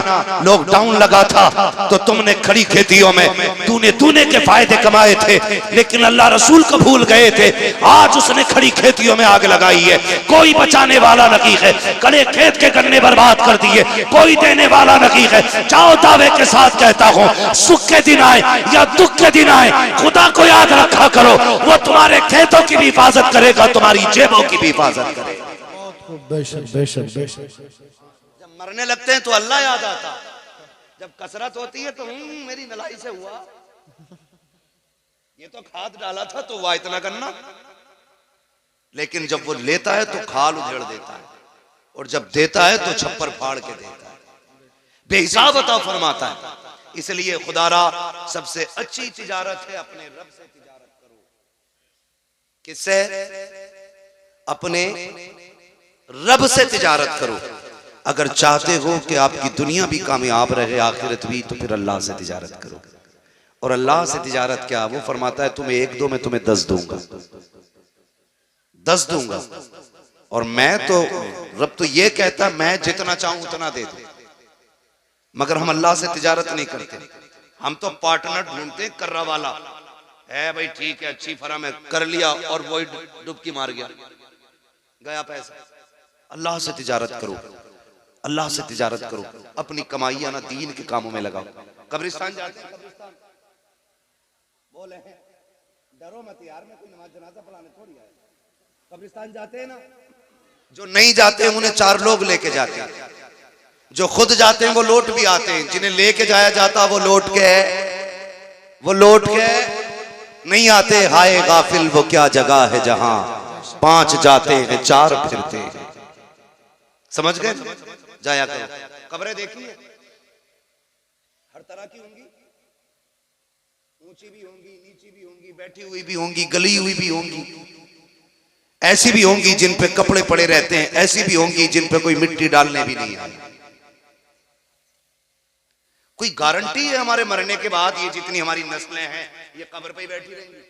लॉकडाउन लगा था तो तुमने खड़ी खेतियों में तूने के फायदे कमाए थे, लेकिन अल्लाह रसूल को भूल गए थे। आज उसने खड़ी खेतियों में आग लगाई है, कोई बचाने वाला नहीं है। कड़े खेत के गन्ने बर्बाद कर दिए, कोई देने वाला नहीं है। जाओ दावे के साथ कहता हूँ, सुख के दिन आए या दुख के दिन आए, खुदा को याद रखा करो, वो तुम्हारे खेतों की भी हिफाजत करेगा, तुम्हारी जेबों की भी हिफाजत करेगा। बेशक बेशक बेशक। जब मरने लगते हैं तो अल्लाह याद आता, जब कसरत होती है तो मेरी नलाई से हुआ, ये तो खाद डाला था तो हुआ इतना गन्ना। लेकिन जब वो लेता है तो खाल उधेड़ देता है, और जब देता है तो छप्पर फाड़ के देता है, बेहिसाब अता फरमाता है। इसलिए खुदारा सबसे अच्छी तिजारत है अपने रब से तिजारत करो। किससे? अपने रब से तिजारत करो। अगर चाहते हो कि आपकी दुनिया भी कामयाब रहे, आखिरत भी, तो फिर अल्लाह से तिजारत करो। और अल्लाह से तिजारत क्या? वो फरमाता है तुम्हें 1 दो, मैं तुम्हें 10 दूंगा, 10 दूंगा। और मैं तो, रब तो ये कहता मैं जितना चाहूं उतना दे दूं, मगर हम अल्लाह से तिजारत नहीं करते। हम तो पार्टनर ढूंढते हैं, कर्रा वाला है भाई, ठीक है, अच्छी फर्म है, कर लिया और वही डुबकी मार गया, गया पैसा। अल्लाह से तिजारत करो, अल्लाह से तिजारत करो। अपनी कमाइयां ना दीन के कामों में लगाओ। कब्रिस्तान जाते हैं, कब्रिस्तान बोले हैं, डरो मत यार, मैं कोई नमाज जनाजा पढ़ाने थोड़ी आया। कब्रिस्तान जाते हैं ना, जो नहीं जाते हैं उन्हें 4 लोग लेके जाते हैं, जो खुद जाते हैं वो लौट भी आते हैं, जिन्हें लेके जाया जाता वो लौट के नहीं आते। हाय गाफिल वो क्या जगह है जहां 5 जाते हैं 4 फिरते हैं। समझ गए? जाया करो। कब्रें देखिए, हर तरह की होंगी, ऊंची भी होंगी, नीची भी होंगी, बैठी हुई भी होंगी, गली हुई भी होंगी, ऐसी भी होंगी जिन पे कपड़े पड़े रहते हैं, ऐसी भी होंगी जिन पे कोई मिट्टी डालने भी नहीं आई। कोई गारंटी है हमारे मरने के बाद ये जितनी हमारी नस्लें हैं ये कब्र पे ही बैठी रहेंगी?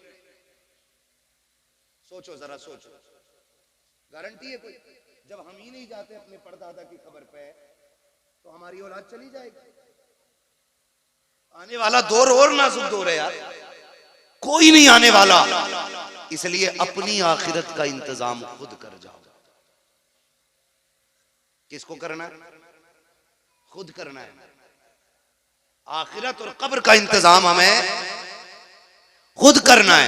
सोचो जरा, सोचो, गारंटी है कोई? जब हम ही नहीं जाते अपने परदादा की कब्र पे तो हमारी औलाद चली जाएगी। आने वाला दौर और नाजुक दौर है यार, कोई नहीं आने वाला। इसलिए अपनी आखिरत का इंतजाम खुद कर जाओ। किसको करना है? खुद करना है। आखिरत और कब्र का इंतजाम हमें खुद करना है।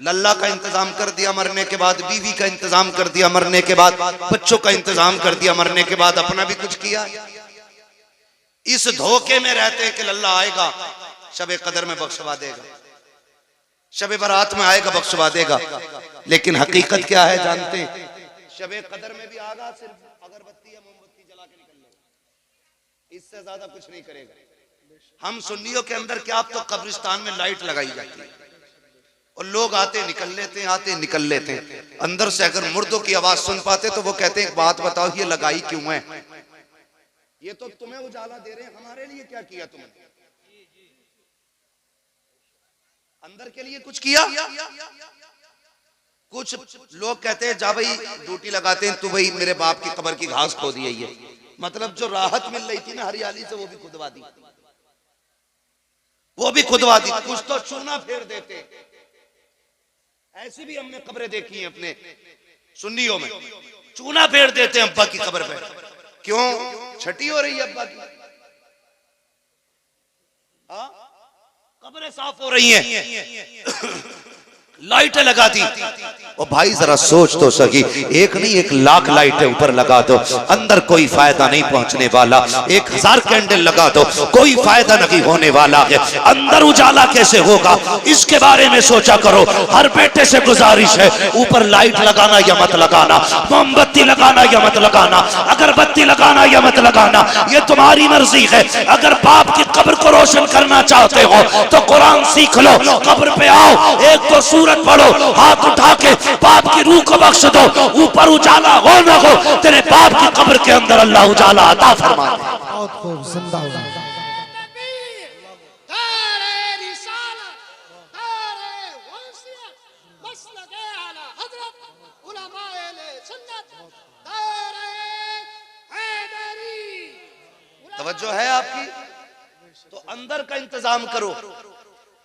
लल्ला का इंतजाम कर दिया, मरने के बाद बीवी का इंतजाम कर दिया, मरने के बाद बच्चों का इंतजाम कर दिया, मरने के बाद अपना भी कुछ किया। इस धोखे में रहते हैं कि लल्ला आएगा शबे कदर में बख्शवा देगा, शबे बारात में आएगा बख्शवा देगा। लेकिन हकीकत क्या है जानते हैं? शबे कदर में भी आगा सिर्फ अगरबत्ती या मोमबत्ती जला के निकल लेगा, इससे ज्यादा कुछ नहीं करेगा। हम सुन्नियों के अंदर क्या, अब तो कब्रिस्तान में लाइट लगाई जाती है और लोग आते निकल लेते हैं, आते निकल लेते हैं। अंदर से अगर मुर्दों की आवाज सुन पाते तो वो कहते हैं एक बात बताओ, ये लगाई क्यों है? ये तो तुम्हें उजाला दे रहे हैं, हमारे लिए क्या किया तुमने? अंदर के लिए कुछ किया? कुछ लोग कहते हैं जा भाई ड्यूटी लगाते हैं, तू भाई मेरे बाप की कब्र की घास खो दी है। ये मतलब जो राहत मिल रही थी ना हरियाली से, वो भी खुदवा दी, वो भी खुदवा दी। कुछ तो चूना फेर देते। ऐसी भी हमने कब्रें देखी हैं अपने सुन्नियों में, चूना फेर देते हैं अब्बा की कब्र पे। क्यों? छठी हो रही है अब्बा की, कब्रें साफ हो रही हैं, लाइटें लगा दी। और भाई जरा सोच तो सकी, एक नहीं 1 लाख लाइटें ऊपर लगा दो, अंदर कोई फायदा नहीं पहुंचने वाला। 1000 कैंडल लगा दो, कोई फायदा नहीं होने वाला है। अंदर उजाला कैसे होगा, इसके बारे में सोचा करो। हर बेटे से गुजारिश है, ऊपर लाइट लगाना या मत लगाना, मोमबत्ती लगाना या मत लगाना, अगरबत्ती लगाना या मत लगाना, ये तुम्हारी मर्जी है। अगर बाप की कब्र को रोशन करना चाहते हो तो कुरान सीख लो, कब्र पे आओ, 1 तो सूरत पढ़ो, हाथ उठा के बाप की रूह को बख्श दो। ऊपर उजाला हो ना हो, तेरे बाप की कब्र के अंदर अल्लाह उजाला अता फरमा दे। बहुत खूब, जिंदाबाद। तवज्जो है आपकी? तो अंदर का इंतजाम करो।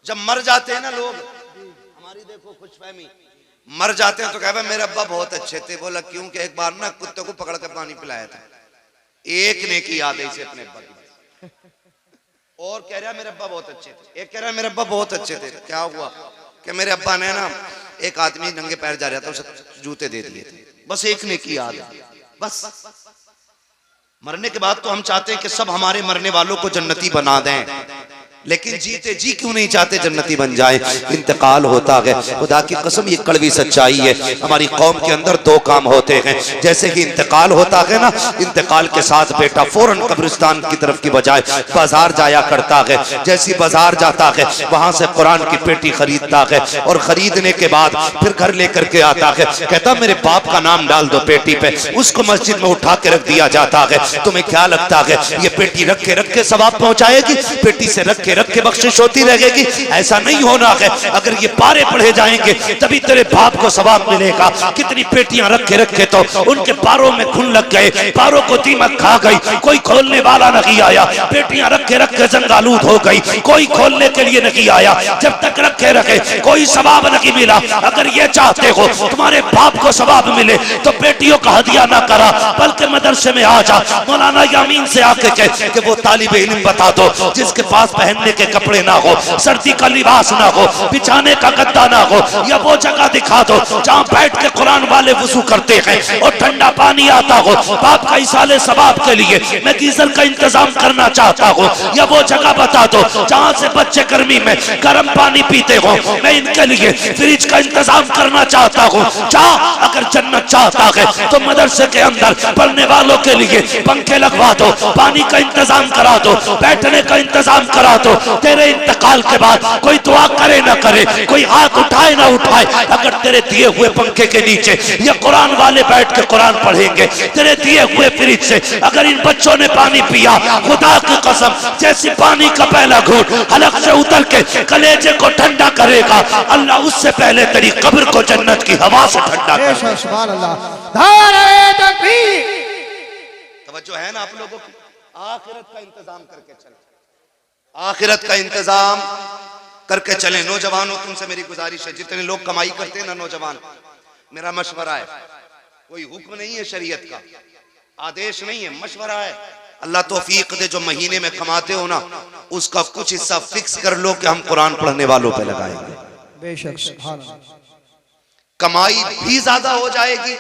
जब मर जाते हैं ना लोग, हमारी देखो खुशफहमी, मर जाते हैं तो कह मेरे अब्बा बहुत अच्छे थे। बोला क्यों? कि एक बार ना कुत्ते को पकड़ कर पानी पिलाया था। एक ने की याद है इसे अपने अब्बा की, और कह रहा मेरे अब्बा बहुत अच्छे थे। एक कह रहा मेरे अब्बा बहुत अच्छे थे। क्या हुआ? कि मेरे अब्बा ने ना, एक आदमी नंगे पैर जा रहा था, उसे जूते दे दिए थे। बस एक ने की याद है। बस मरने के बाद तो हम चाहते हैं कि सब हमारे मरने वालों को जन्नती बना दें, लेकिन जीते जी क्यों नहीं चाहते जन्नती बन जाए। इंतकाल होता है, खुदा की कसम ये कड़वी सच्चाई है। हमारी कौम के अंदर दो काम होते हैं, जैसे ही इंतकाल होता है ना, इंतकाल के साथ बेटा फौरन कब्रिस्तान की तरफ की बजाय बाजार जाया करता है। जैसी बाजार जाता है वहां से कुरान की पेटी खरीदता है और खरीदने के बाद फिर घर लेकर के आता है, कहता मेरे बाप का नाम डाल दो पेटी पे। उसको मस्जिद में उठा के रख दिया जाता है। तुम्हें क्या लगता है ये पेटी रख के सवाब पहुंचाएगी? पेटी से रख के बख्शिश होती रहेगी? ऐसा नहीं होना है। अगर ये पारे पढ़े जाएंगे तभी तेरे बाप को सवाब मिलेगा। कितनी पेटियां रख के तो उनके पारों में खून लग गए, पारों को दीमक खा गई, कोई खोलने वाला नहीं आया। पेटियां रख के जंगालूद हो गई, कोई खोलने के लिए नहीं आया। जब तक रखे कोई सवाब नहीं मिला। अगर ये चाहते हो तुम्हारे बाप को सवाब मिले तो बेटियों का हदिया ना करा, बल्कि मदरसे में आ जा। मौलाना यामीन से आके कह कि वो तालिबे इल्म बता दो जिसके पास पहनने के कपड़े ना हो, सर्दी का लिबास ना हो, बिछाने का गद्दा ना हो, या वो जगह दिखा दो जहाँ बैठ के कुरान वाले वुजू करते हैं और ठंडा पानी आता हो। बाप का इसाले सवाब के लिए मैं गीजर का इंतजाम करना चाहता हूँ, या वो जगह बता दो जहाँ से बच्चे गर्मी में गर्म पानी पीते हो। मैं इनके लिए फ्रिज का इंतजाम करना चाहता हूँ। अगर जन्नत चाहता है तो मदरसे के अंदर पढ़ने वालों के लिए पंखे लगवा दो, पानी का इंतजाम करा दो, बैठने का इंतजाम करा दो। तेरे इंतकाल के बाद कोई दुआ करे ना करे, कोई हाथ उठाए ना उठाए, अगर तेरे दिए हुए पंखे के नीचे ये कुरान वाले बैठ के कुरान पढ़ेंगे, तेरे दिए हुए फ्रिज से अगर इन बच्चों ने पानी पिया, खुदा की कसम जैसी पानी का पहला घूंट हलक से उतर के कलेजे को ठंडा करेगा, अल्लाह उससे पहले तेरी कब्र को जन्नत की हवा से ठंडा करेगा। सुभान अल्लाह, नारे तकबीर। तवज्जो है ना आप लोगों की? आखिरत का इंतजाम करके चले, आखिरत का इंतजाम करके चले। नौजवानों तुमसे मेरी गुजारिश है, जितने लोग कमाई करते हैं ना नौजवान, मेरा मशवरा है, कोई हुक्म नहीं है शरीयत का, आदेश नहीं है, मशवरा है। अल्लाह तौफीक दे, जो महीने में कमाते हो ना उसका कुछ हिस्सा फिक्स कर लो कि हम कुरान पढ़ने वालों पे लगाएंगे। बेशक सुभान अल्लाह, कमाई भी ज्यादा हो जाएगी,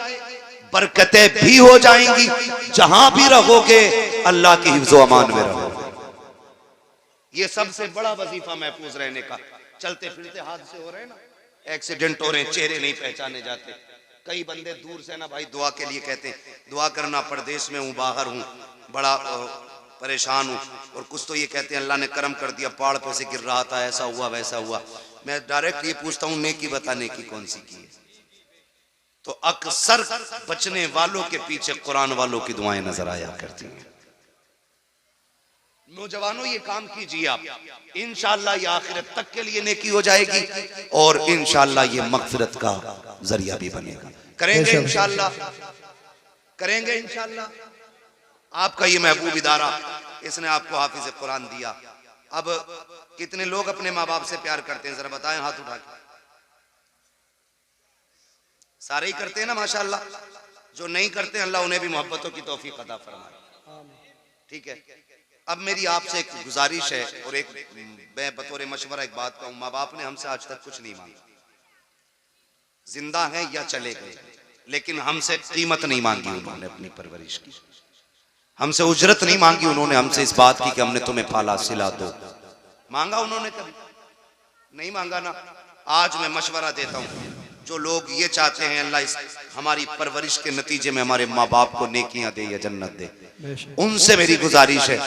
बरकतें भी हो जाएंगी। जहां भी रहोगे अल्लाह की हिफ्ज़ो अमान में रहोगे। ये सबसे बड़ा वजीफा महफूज रहने का। चलते फिरते हादसे हो रहे हैं ना, एक्सीडेंट हो रहे हैं, चेहरे नहीं पहचाने जाते। कई बंदे दूर से ना भाई दुआ के लिए कहते हैं, दुआ करना, परदेश में हूँ, बाहर हूँ, बड़ा परेशान हूँ। और कुछ तो ये कहते हैं अल्लाह ने करम कर दिया, पहाड़ पे से गिर रहा था, ऐसा हुआ वैसा हुआ। मैं डायरेक्ट ये पूछता हूँ, नेकी बता, नेकी कौन सी की है? तो अक्सर बचने वालों के पीछे कुरान वालों की दुआएं नजर आया करती हैं। नौजवानों ये काम कीजिए आप, इंशाअल्लाह ये आखिरत तक के लिए नेकी हो जाएगी और इंशाअल्लाह ये मगफिरत का जरिया भी बनेगा। करेंगे इंशाअल्लाह, करेंगे इंशाअल्लाह। आपका ये महबूब इदारा, इसने आपको हाफिज कुरान दिया। अब कितने लोग अपने माँ बाप से प्यार करते हैं, जरा बताएं हाथ उठा के। सारे ही करते हैं ना माशाअल्लाह। जो नहीं करते अल्लाह उन्हें भी मोहब्बतों की तौफीक अता फरमाए। ठीक है, अब मेरी आपसे एक गुजारिश है और एक मैं बतौर मशवरा एक बात कहूं, माँ बाप ने हमसे आज तक कुछ नहीं मांगा, जिंदा हैं या चले गए, लेकिन हमसे कीमत नहीं मांगी उन्होंने अपनी परवरिश की, हमसे उजरत नहीं मांगी उन्होंने हमसे इस बात की कि हमने तुम्हें पाला सिला दो। मांगा उन्होंने? कभी नहीं मांगा ना। आज मैं मशवरा देता हूँ, जो लोग ये चाहते हैं अल्लाह इस हमारी परवरिश के नतीजे में हमारे माँ बाप को नेकियां दे या जन्नत दे, उनसे मेरी गुजारिश है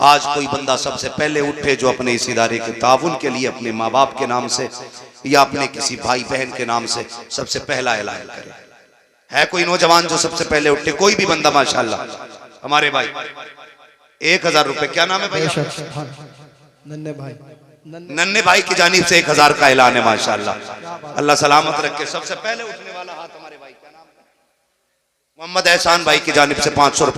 आज कोई बंदा सबसे पहले उठे जो अपने इस इदारे के ताउन के लिए अपने माँ बाप के नाम से या अपने किसी भाई बहन के नाम से सबसे पहला ऐलान करे। है कोई नौजवान जो सबसे पहले उठे? कोई भी बंदा माशाल्लाह। हमारे भाई 1000 रुपए, क्या नाम है भैया? नन्हे भाई, नन्हे भाई की जानिब से 1000 का ऐलान है माशाल्लाह। अल्लाह सलामत रखे। सबसे पहले उठने वाला हाथ हमारे भाई, क्या नाम है? मोहम्मद एहसान भाई की जानिब से 500 रुपए